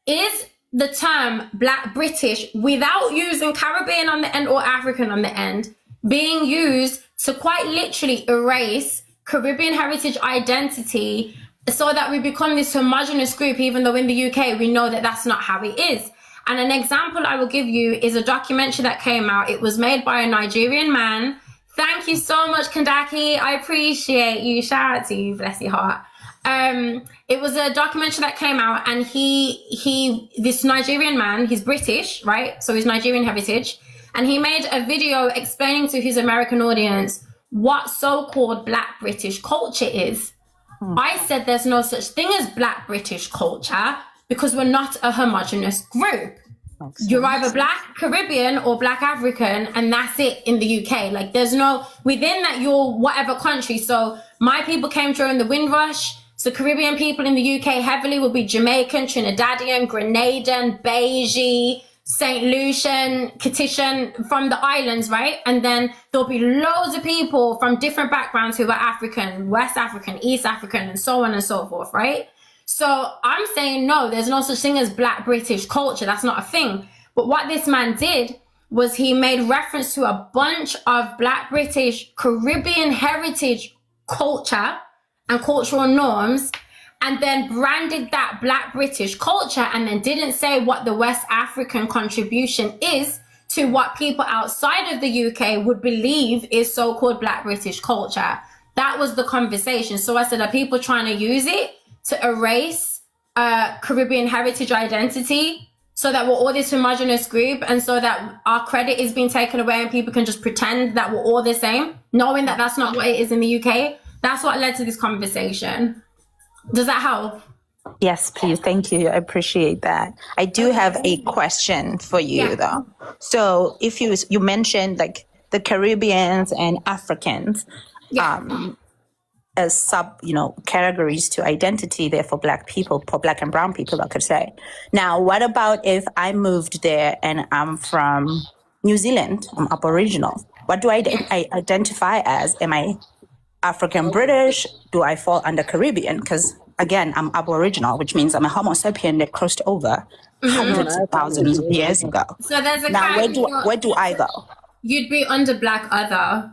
is the term Black British, without using Caribbean on the end or African on the end, being used to quite literally erase Caribbean heritage identity so that we become this homogenous group, even though in the UK we know that that's not how it is? And an example I will give you is a documentary that came out. It was made by a Nigerian man. Thank you so much, Kandaki. I appreciate you. Shout out to you. Bless your heart. it was a documentary that came out, and this Nigerian man, he's British, right? So he's Nigerian heritage, and he made a video explaining to his American audience what so-called Black British culture is. I said there's no such thing as Black British culture because we're not a homogenous group. You're either Black Caribbean or Black African, and that's it in the UK. Like, there's no, within that, you're whatever country. So my people came during the Windrush. So Caribbean people in the UK heavily will be Jamaican, Trinidadian, Grenadian, Beige, St. Lucian, Catition, from the islands, right? And then there'll be loads of people from different backgrounds who are African, West African, East African, and so on and so forth, right? So I'm saying, no, there's no such thing as Black British culture. That's not a thing. But what this man did was he made reference to a bunch of Black British Caribbean heritage culture and cultural norms, and then branded that Black British culture, and then didn't say what the West African contribution is to what people outside of the UK would believe is so-called Black British culture. That was the conversation. So I said, are people trying to use it to erase Caribbean heritage identity so that we're all this homogenous group, and so that our credit is being taken away and people can just pretend that we're all the same, knowing that that's not what it is in the UK? That's what led to this conversation. Does that help? Yes, please. Thank you. I appreciate that. I do have a question for you, though. So if you mentioned like the Caribbeans and Africans as categories to identity there for Black people, for Black and brown people, I could say. Now, what about if I moved there and I'm from New Zealand, I'm Aboriginal? What do I identify as? Am I African British? Do I fall under Caribbean? Because again, I'm Aboriginal, which means I'm a Homo sapien that crossed over hundreds of thousands of years ago. So there's a now, where do I go? You'd be under Black other.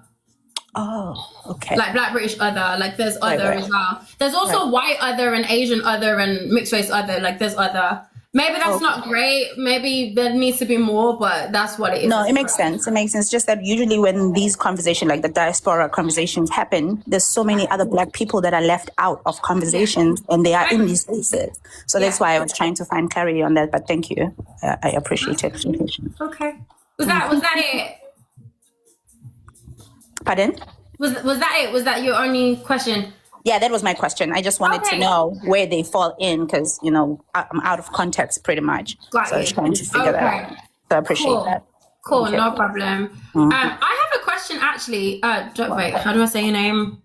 Oh, okay. Like Black British other, like there's other as well. There's also white other and Asian other and mixed race other, like there's other. Maybe that's not great. Maybe there needs to be more, but that's what it is. No, it makes sense. It makes sense. Just that usually when these conversations, like the diaspora conversations happen, there's so many other Black people that are left out of conversations and they are in these places. So that's why I was trying to find clarity on that. But thank you. I appreciate it. Okay. Was that it? Pardon? Was that it? Was that your only question? Yeah, that was my question. I just wanted to know where they fall in because, I'm out of context pretty much. So I was trying to figure that out. So I appreciate that. Cool, no problem. I have a question actually. Wait, how do I say your name?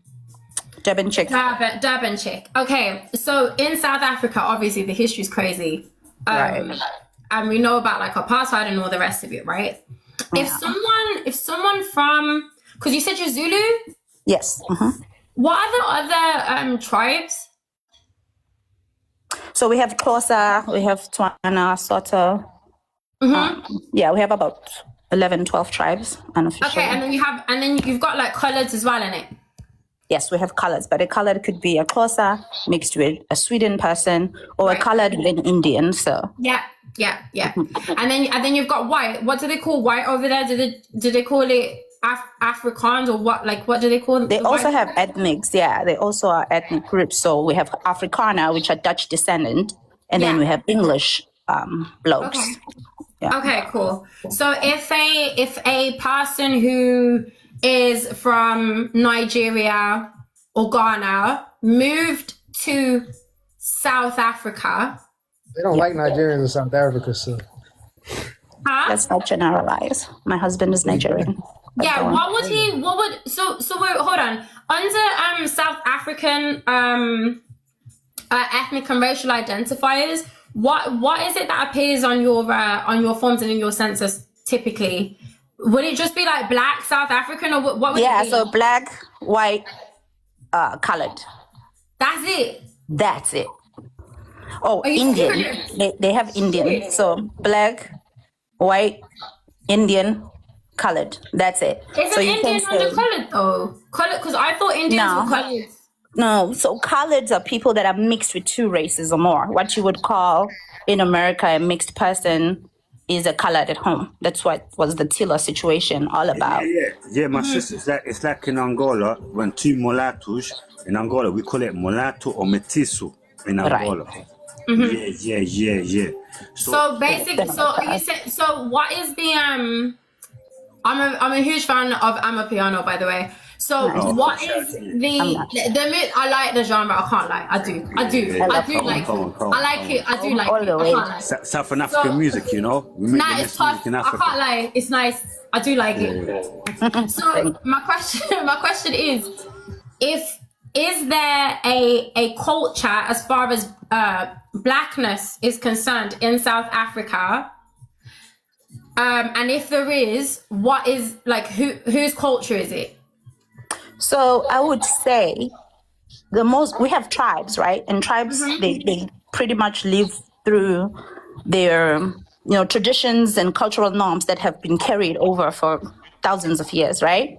Durban Chick. Durban Chick. Okay, so in South Africa, obviously the history is crazy. Right. And we know about like apartheid and all the rest of it, right? Yeah. If someone from, because you said you're Zulu? Yes. What are the other tribes? So we have Xhosa, we have Tswana, Soto. We have about 11, 12 tribes unofficially. Okay, and then you've got like coloreds as well in it. Yes, we have colors, but a colored could be a Xhosa mixed with a Sweden person or a colored with an Indian. So yeah. And then you've got white. What do they call white over there? Do they call it Afrikaans or what? Like what do they call it? They also have ethnics. Yeah, they also are ethnic groups. So we have Afrikaner, which are Dutch descendant, and then we have English blokes. Okay. Yeah. Okay, cool. So if a person who is from Nigeria or Ghana moved to South Africa, they don't like Nigerians in South Africa, so. Let's not generalize. My husband is Nigerian. Yeah, so wait, hold on. Under South African ethnic and racial identifiers, what is it that appears on your forms and in your census typically? Would it just be like Black South African or what would it be? So Black, white, colored. That's it? That's it. Oh, Indian. They have Indian. So Black, white, Indian, colored. That's it. Isn't Indian under colored though? Colored, because I thought Indians were colored. No, so coloreds are people that are mixed with two races or more. What you would call in America a mixed person is a colored at home. That's what was the Tiller situation all about. Yeah. My sister, it's like in Angola, when two mulattoes, in Angola, we call it mulatto or metizo in Angola. Right. Yeah. So basically, so what is the, I'm a huge fan of Amapiano, by the way. So what is the I like the genre, I can't lie. I do like it. I can't lie. South African music, you know? It's tough. I can't lie. It's nice. I do like it. So my question is there a culture as far as blackness is concerned in South Africa? And if there is, what is, like, whose culture is it? So I would say we have tribes, right? And tribes, they pretty much live through their, traditions and cultural norms that have been carried over for thousands of years, right?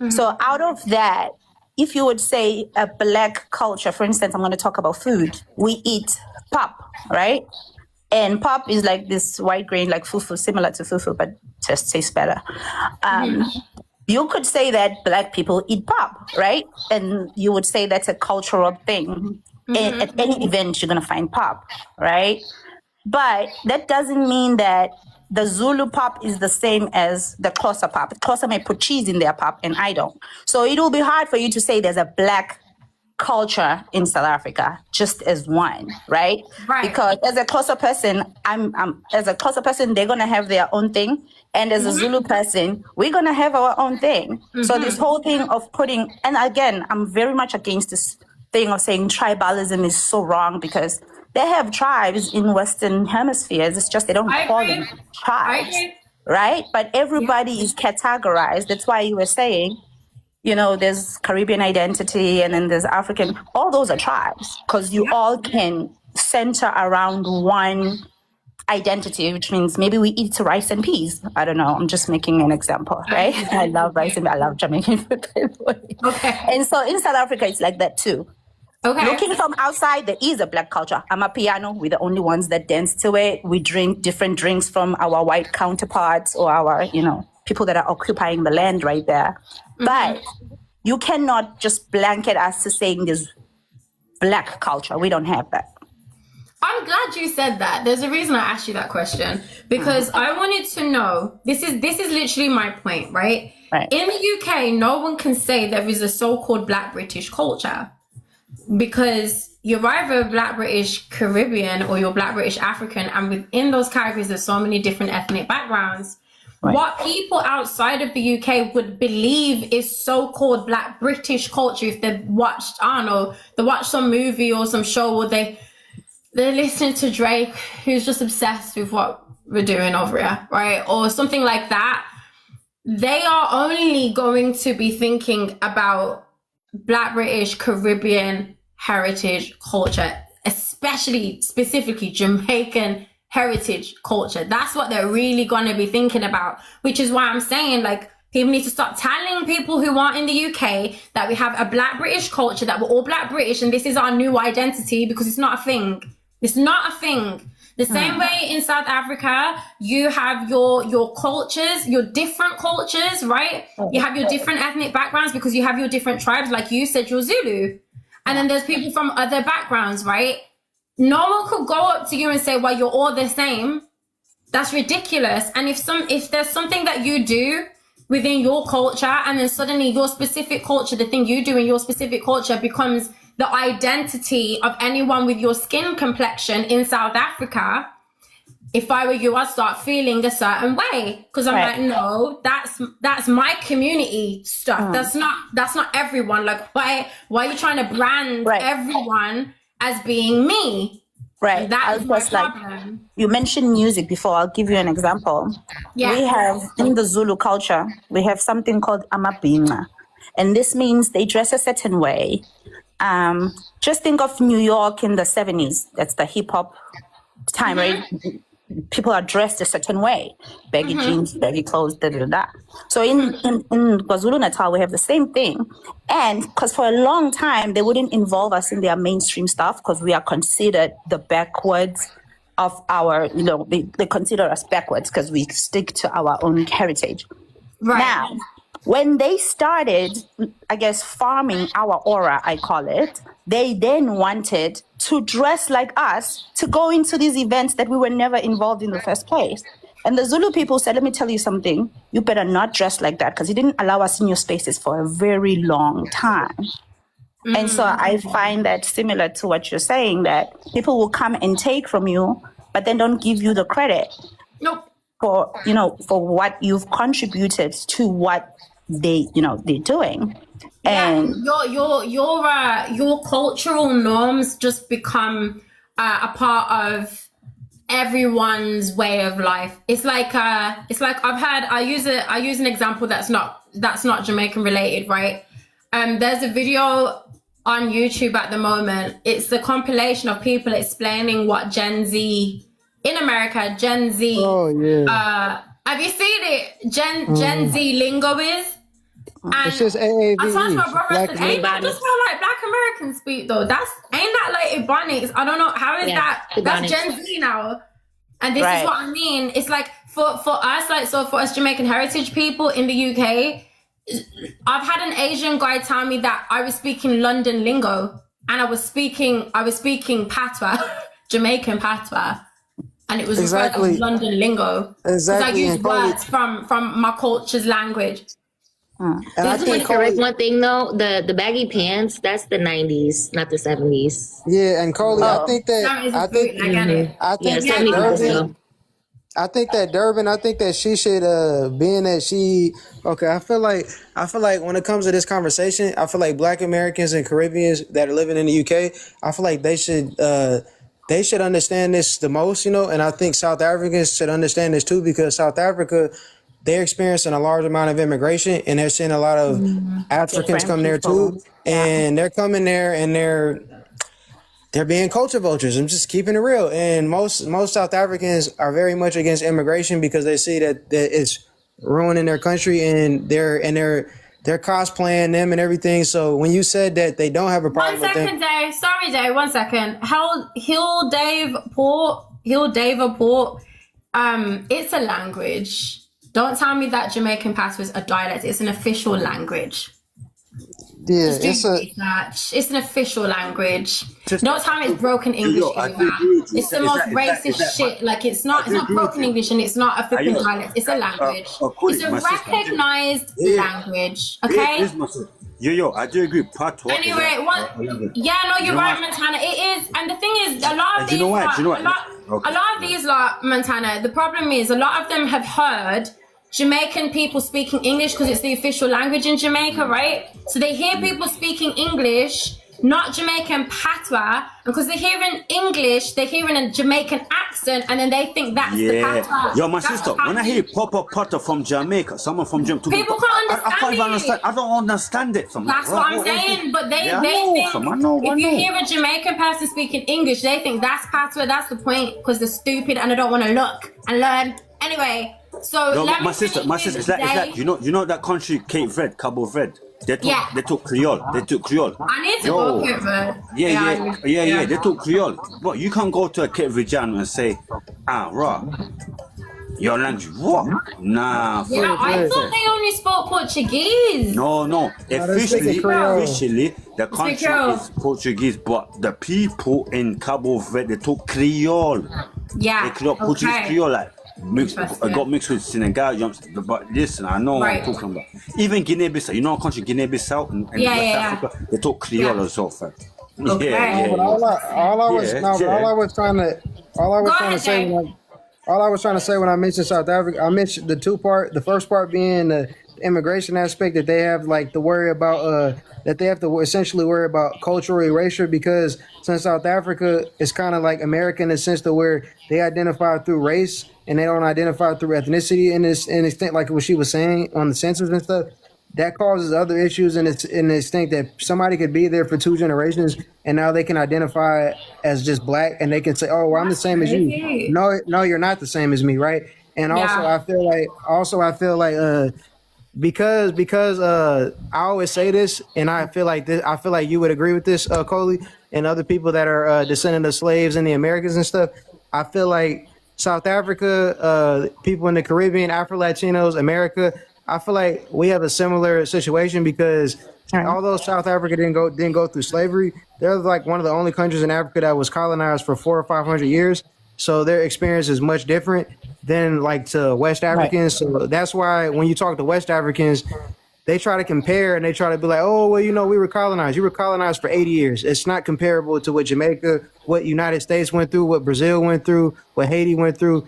So out of that, if you would say a black culture, for instance, I'm going to talk about food. We eat pap, right? And pap is like this white grain, like fufu, similar to fufu, but just tastes better. You could say that black people eat pap, right? And you would say that's a cultural thing. At any event, you're going to find pap, right? But that doesn't mean that the Zulu pap is the same as the Xhosa pap. Xhosa may put cheese in their pap, and I don't. So it will be hard for you to say there's a black culture in South Africa just as one, right? Because as a Xhosa person, they're gonna have their own thing, and as a Zulu person, we're gonna have our own thing. So this whole thing of putting, and again, I'm very much against this thing of saying tribalism is so wrong, because they have tribes in Western hemispheres. It's just they don't call them tribes, right? But everybody is categorized. That's why you were saying, there's Caribbean identity and then there's African. All those are tribes, because you all can center around one identity, which means maybe we eat rice and peas. I don't know. I'm just making an example, right? I love rice and I love Jamaican food. Okay. And so in South Africa, it's like that too. Okay. Looking from outside, there is a black culture. Amapiano, we're the only ones that dance to it. We drink different drinks from our white counterparts or our, people that are occupying the land right there. But you cannot just blanket us to saying there's black culture. We don't have that. I'm glad you said that. There's a reason I asked you that question, because I wanted to know, this is literally my point, right? In the UK, no one can say there is a so-called black British culture, because you're either Black British Caribbean or you're Black British African, and within those categories there's so many different ethnic backgrounds. What people outside of the UK would believe is so-called Black British culture, if they've watched, I don't know, they watched some movie or some show, or they're listening to Drake, who's just obsessed with what we're doing over here, right? Or something like that. They are only going to be thinking about Black British Caribbean heritage culture, specifically Jamaican heritage culture. That's what they're really going to be thinking about, which is why I'm saying, like, people need to stop telling people who aren't in the UK that we have a Black British culture, that we're all Black British and this is our new identity, because it's not a thing. It's not a thing. The same way in South Africa, you have your cultures, your different cultures, right? You have your different ethnic backgrounds because you have your different tribes. Like you said, you're Zulu. And then there's people from other backgrounds, right? No one could go up to you and say, well, you're all the same. That's ridiculous. And if there's something that you do within your culture, and then suddenly your specific culture, the thing you do in your specific culture becomes the identity of anyone with your skin complexion in South Africa, if I were you, I'd start feeling a certain way, because I'm like, no, that's my community stuff. That's not everyone. Like, why are you trying to brand everyone as being me? Right. That is my problem. You mentioned music before. I'll give you an example. Yeah. We have, in the Zulu culture, we have something called amabhinqa. And this means they dress a certain way. Just think of New York in the 70s. That's the hip hop time, right? People are dressed a certain way. Baggy jeans, baggy clothes, So in KwaZulu-Natal, we have the same thing. And because for a long time, they wouldn't involve us in their mainstream stuff because we are considered the backwards of our, they consider us backwards because we stick to our own heritage. Right. Now, when they started, I guess, farming our aura, I call it, they then wanted to dress like us to go into these events that we were never involved in the first place. And the Zulu people said, let me tell you something, you better not dress like that because you didn't allow us in your spaces for a very long time. Mm-hmm. And so I find that similar to what you're saying, that people will come and take from you, but then don't give you the credit. Nope. For what you've contributed to what they're doing. And your cultural norms just become a part of everyone's way of life. It's like I use an example that's not Jamaican related, right? There's a video on YouTube at the moment. It's the compilation of people explaining what Gen Z in America, Gen Z. Oh yeah. Have you seen it? Gen Z lingo is. And it's just AAVE. I told my brother, ain't that just how like Black Americans speak though? Ain't that like Ebonics? I don't know how is that. That's Gen Z now. And this is what I mean. It's like for us, like so for us Jamaican heritage people in the UK, I've had an Asian guy tell me that I was speaking London lingo and I was speaking patois, Jamaican patois. And it was exactly London lingo. Exactly. Because I use words from my culture's language. And I think correct one thing though, the baggy pants, that's the 90s, not the 70s. Yeah, and Coley, I think that Durban, I think that she should being that she I feel like when it comes to this conversation, I feel like Black Americans and Caribbeans that are living in the UK, I feel like they should understand this the most, and I think South Africans should understand this too, because South Africa, they're experiencing a large amount of immigration and they're seeing a lot of Africans come there too. And they're coming there and they're being culture vultures. I'm just keeping it real. And most South Africans are very much against immigration because they see that it's ruining their country and they're cosplaying them and everything. So when you said that they don't have a problem with them. Dave, 1 second. Hill Dave Port, it's a language. Don't tell me that Jamaican patois is a dialect. It's an official language. Yeah, it's an official language. Don't tell me it's broken English. It's the most racist shit. Like it's not broken English and it's not a flipping dialect. It's a language. It's a recognized language. Okay. I do agree. Patois. Anyway, you're right, Montana. It is, and the thing is, a lot of these, a lot of these, Montana. The problem is, a lot of them have heard Jamaican people speaking English because it's the official language in Jamaica, right? So they hear people speaking English, not Jamaican patois, because they're hearing English, they're hearing a Jamaican accent, and then they think that's the patois. Yo, my sister, when I hear proper patois from Jamaica, someone from Jamaica, people can't understand I don't understand it. That's what I'm saying, but they think if you hear a Jamaican person speaking English, they think that's patois. That's the point, because they're stupid and they don't want to look and learn. Anyway. So my sister, it's like you know that country, Cape Verde, Cabo Verde. They talk Creole. I need to go Cape Verde. Yeah. They talk Creole. But you can't go to a Cape Verdean and say, your language. What? Nah. Yeah, I thought they only spoke Portuguese. No. Officially, the country is Portuguese, but the people in Cabo Verde, they talk Creole. Yeah. They talk Portuguese Creole like. Got mixed with Senegal, but listen, I know what I'm talking about. Even Guinea-Bissau, you know, country Guinea-Bissau and West Africa, they talk Creole as well, fam. Okay. But all I was trying to say when I mentioned South Africa, I mentioned the first part being the immigration aspect, that they have like to worry about that they have to essentially worry about cultural erasure, because since South Africa is kind of like American in the sense to where they identify through race and they don't identify through ethnicity in the extent like what she was saying on the census and stuff, that causes other issues in the extent that somebody could be there for 2 generations and now they can identify as just Black and they can say, oh, well, I'm the same as you. No, you're not the same as me, right? And also I feel like because I always say this, and I feel like you would agree with this, Coley, and other people that are descendant of slaves in the Americas and stuff. I feel like South Africa, people in the Caribbean, Afro-Latinos, America, I feel like we have a similar situation because although South Africa didn't go through slavery, they're like one of the only countries in Africa that was colonized for 400 or 500 years. So their experience is much different than like to West Africans. So that's why when you talk to West Africans, they try to compare and they try to be like, oh, well, you know, we were colonized. You were colonized for 80 years. It's not comparable to what Jamaica, what United States went through, what Brazil went through, what Haiti went through.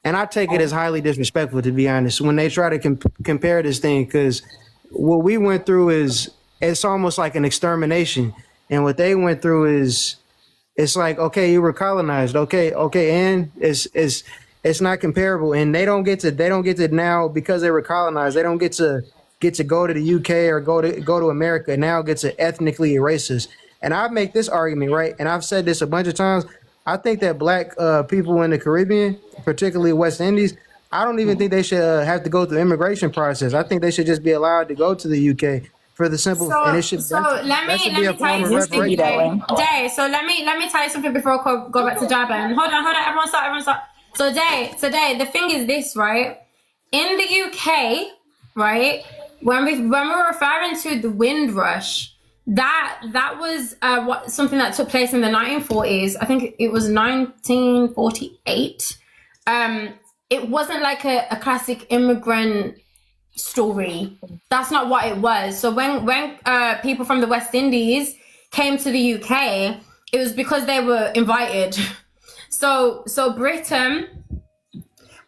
And I take it as highly disrespectful, to be honest, when they try to compare this thing, because what we went through it's almost like an extermination. And what they went through it's like, okay, you were colonized. Okay. And it's not comparable. And they don't get to now, because they were colonized, they don't get to go to the UK or go to America and now get to ethnically erase us. And I make this argument, right? And I've said this a bunch of times. I think that black people in the Caribbean, particularly West Indies, I don't even think they should have to go through the immigration process. I think they should just be allowed to go to the UK for the simple. And it should. Let me tell you something, Jay. So let me tell you something before I go back to Durban. Hold on. Everyone stop. So Jay, the thing is this, right? In the UK, right, when we're referring to the Windrush, that was something that took place in the 1940s. I think it was 1948. It wasn't like a classic immigrant story. That's not what it was. So when people from the West Indies came to the UK, it was because they were invited. So Britain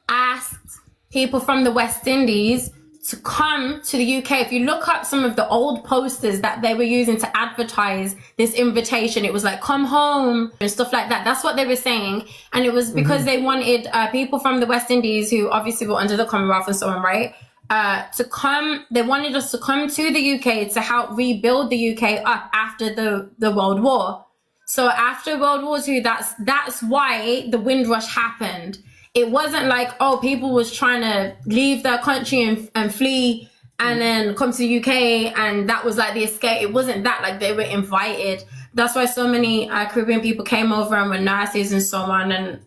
asked people from the West Indies to come to the UK. If you look up some of the old posters that they were using to advertise this invitation, it was like, come home and stuff like that. That's what they were saying. And it was because they wanted people from the West Indies, who obviously were under the Commonwealth and so on, right? To come, they wanted us to come to the UK to help rebuild the UK up after the World War. So after World War II, that's why the Windrush happened. It wasn't like, oh, people was trying to leave their country and flee and then come to the UK and that was like the escape. It wasn't that, like they were invited. That's why so many Caribbean people came over and were nurses and so on and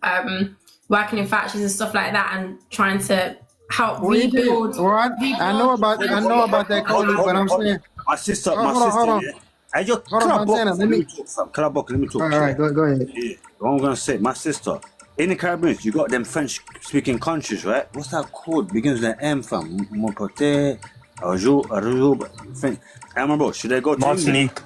working in factories and stuff like that and trying to help rebuild. I know about that, Cody, but I'm saying... My sister, yeah. Let me talk. All right, go ahead. Yeah, what I'm going to say, my sister... In the Caribbean, you got them French-speaking countries, right? What's that called? Begins with an M, fam. Monpote, Arjou, French. I remember, should they go to Martinique?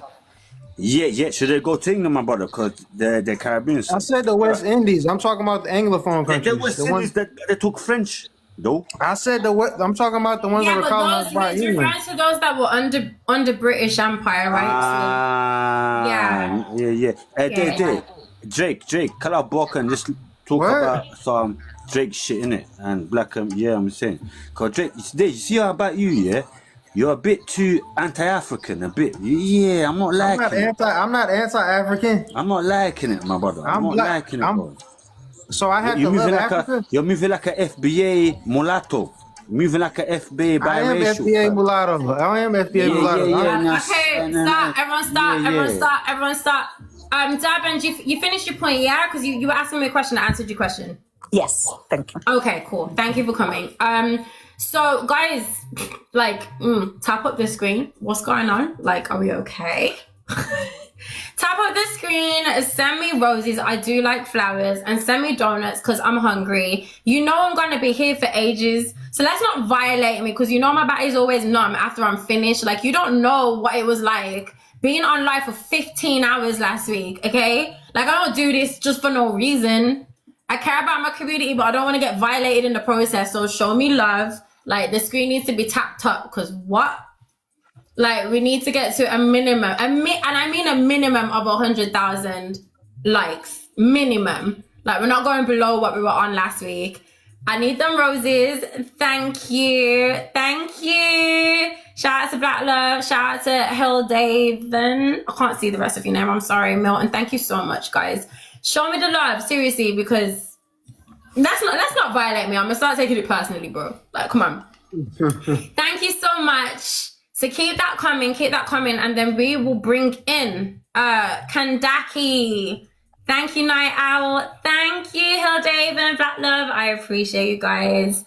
Yeah. Should they go to England, my brother? Because they're Caribbean. I said the West Indies. I'm talking about the Anglophone countries. The West Indies, they took French, though. I said I'm talking about the ones that were colonized by England. To those that were under British Empire, right? Yeah. Hey, Drake, call out Book and just talk about some Drake shit, innit? And Black, I'm saying. Because Drake, you see how about you, yeah? You're a bit too anti-African, a bit. Yeah, I'm not liking it. I'm not anti-African. I'm not liking it, my brother. I'm not liking it, bro. So I have to love Africa? You're moving like a FBA mulatto. Moving like a FBA biracial. I am FBA mulatto. Okay, stop. Everyone stop. Durban, you finished your point, yeah? Because you were asking me a question. I answered your question. Yes, thank you. Okay, cool. Thank you for coming. So guys, like, tap up the screen. What's going on? Like, are we okay? Tap up the screen. Send me roses. I do like flowers. And send me donuts because I'm hungry. You know I'm going to be here for ages. So let's not violate me because you know my body's always numb after I'm finished. Like, you don't know what it was like being on live for 15 hours last week, okay? Like, I don't do this just for no reason. I care about my community, but I don't want to get violated in the process. So show me love. Like, the screen needs to be tapped up because what? Like, we need to get to a minimum. And I mean a minimum of 100,000 likes. Minimum. Like, we're not going below what we were on last week. I need them roses. Thank you. Shout out to Black Love. Shout out to Hildaven. I can't see the rest of your name. I'm sorry, Milton. Thank you so much, guys. Show me the love, seriously, because let's not violate me. I'm gonna start taking it personally, bro. Like, come on. Thank you so much. So keep that coming, and then we will bring in Kandaki. Thank you, Night Owl. Thank you, Hill Dave and Black Love. I appreciate you guys.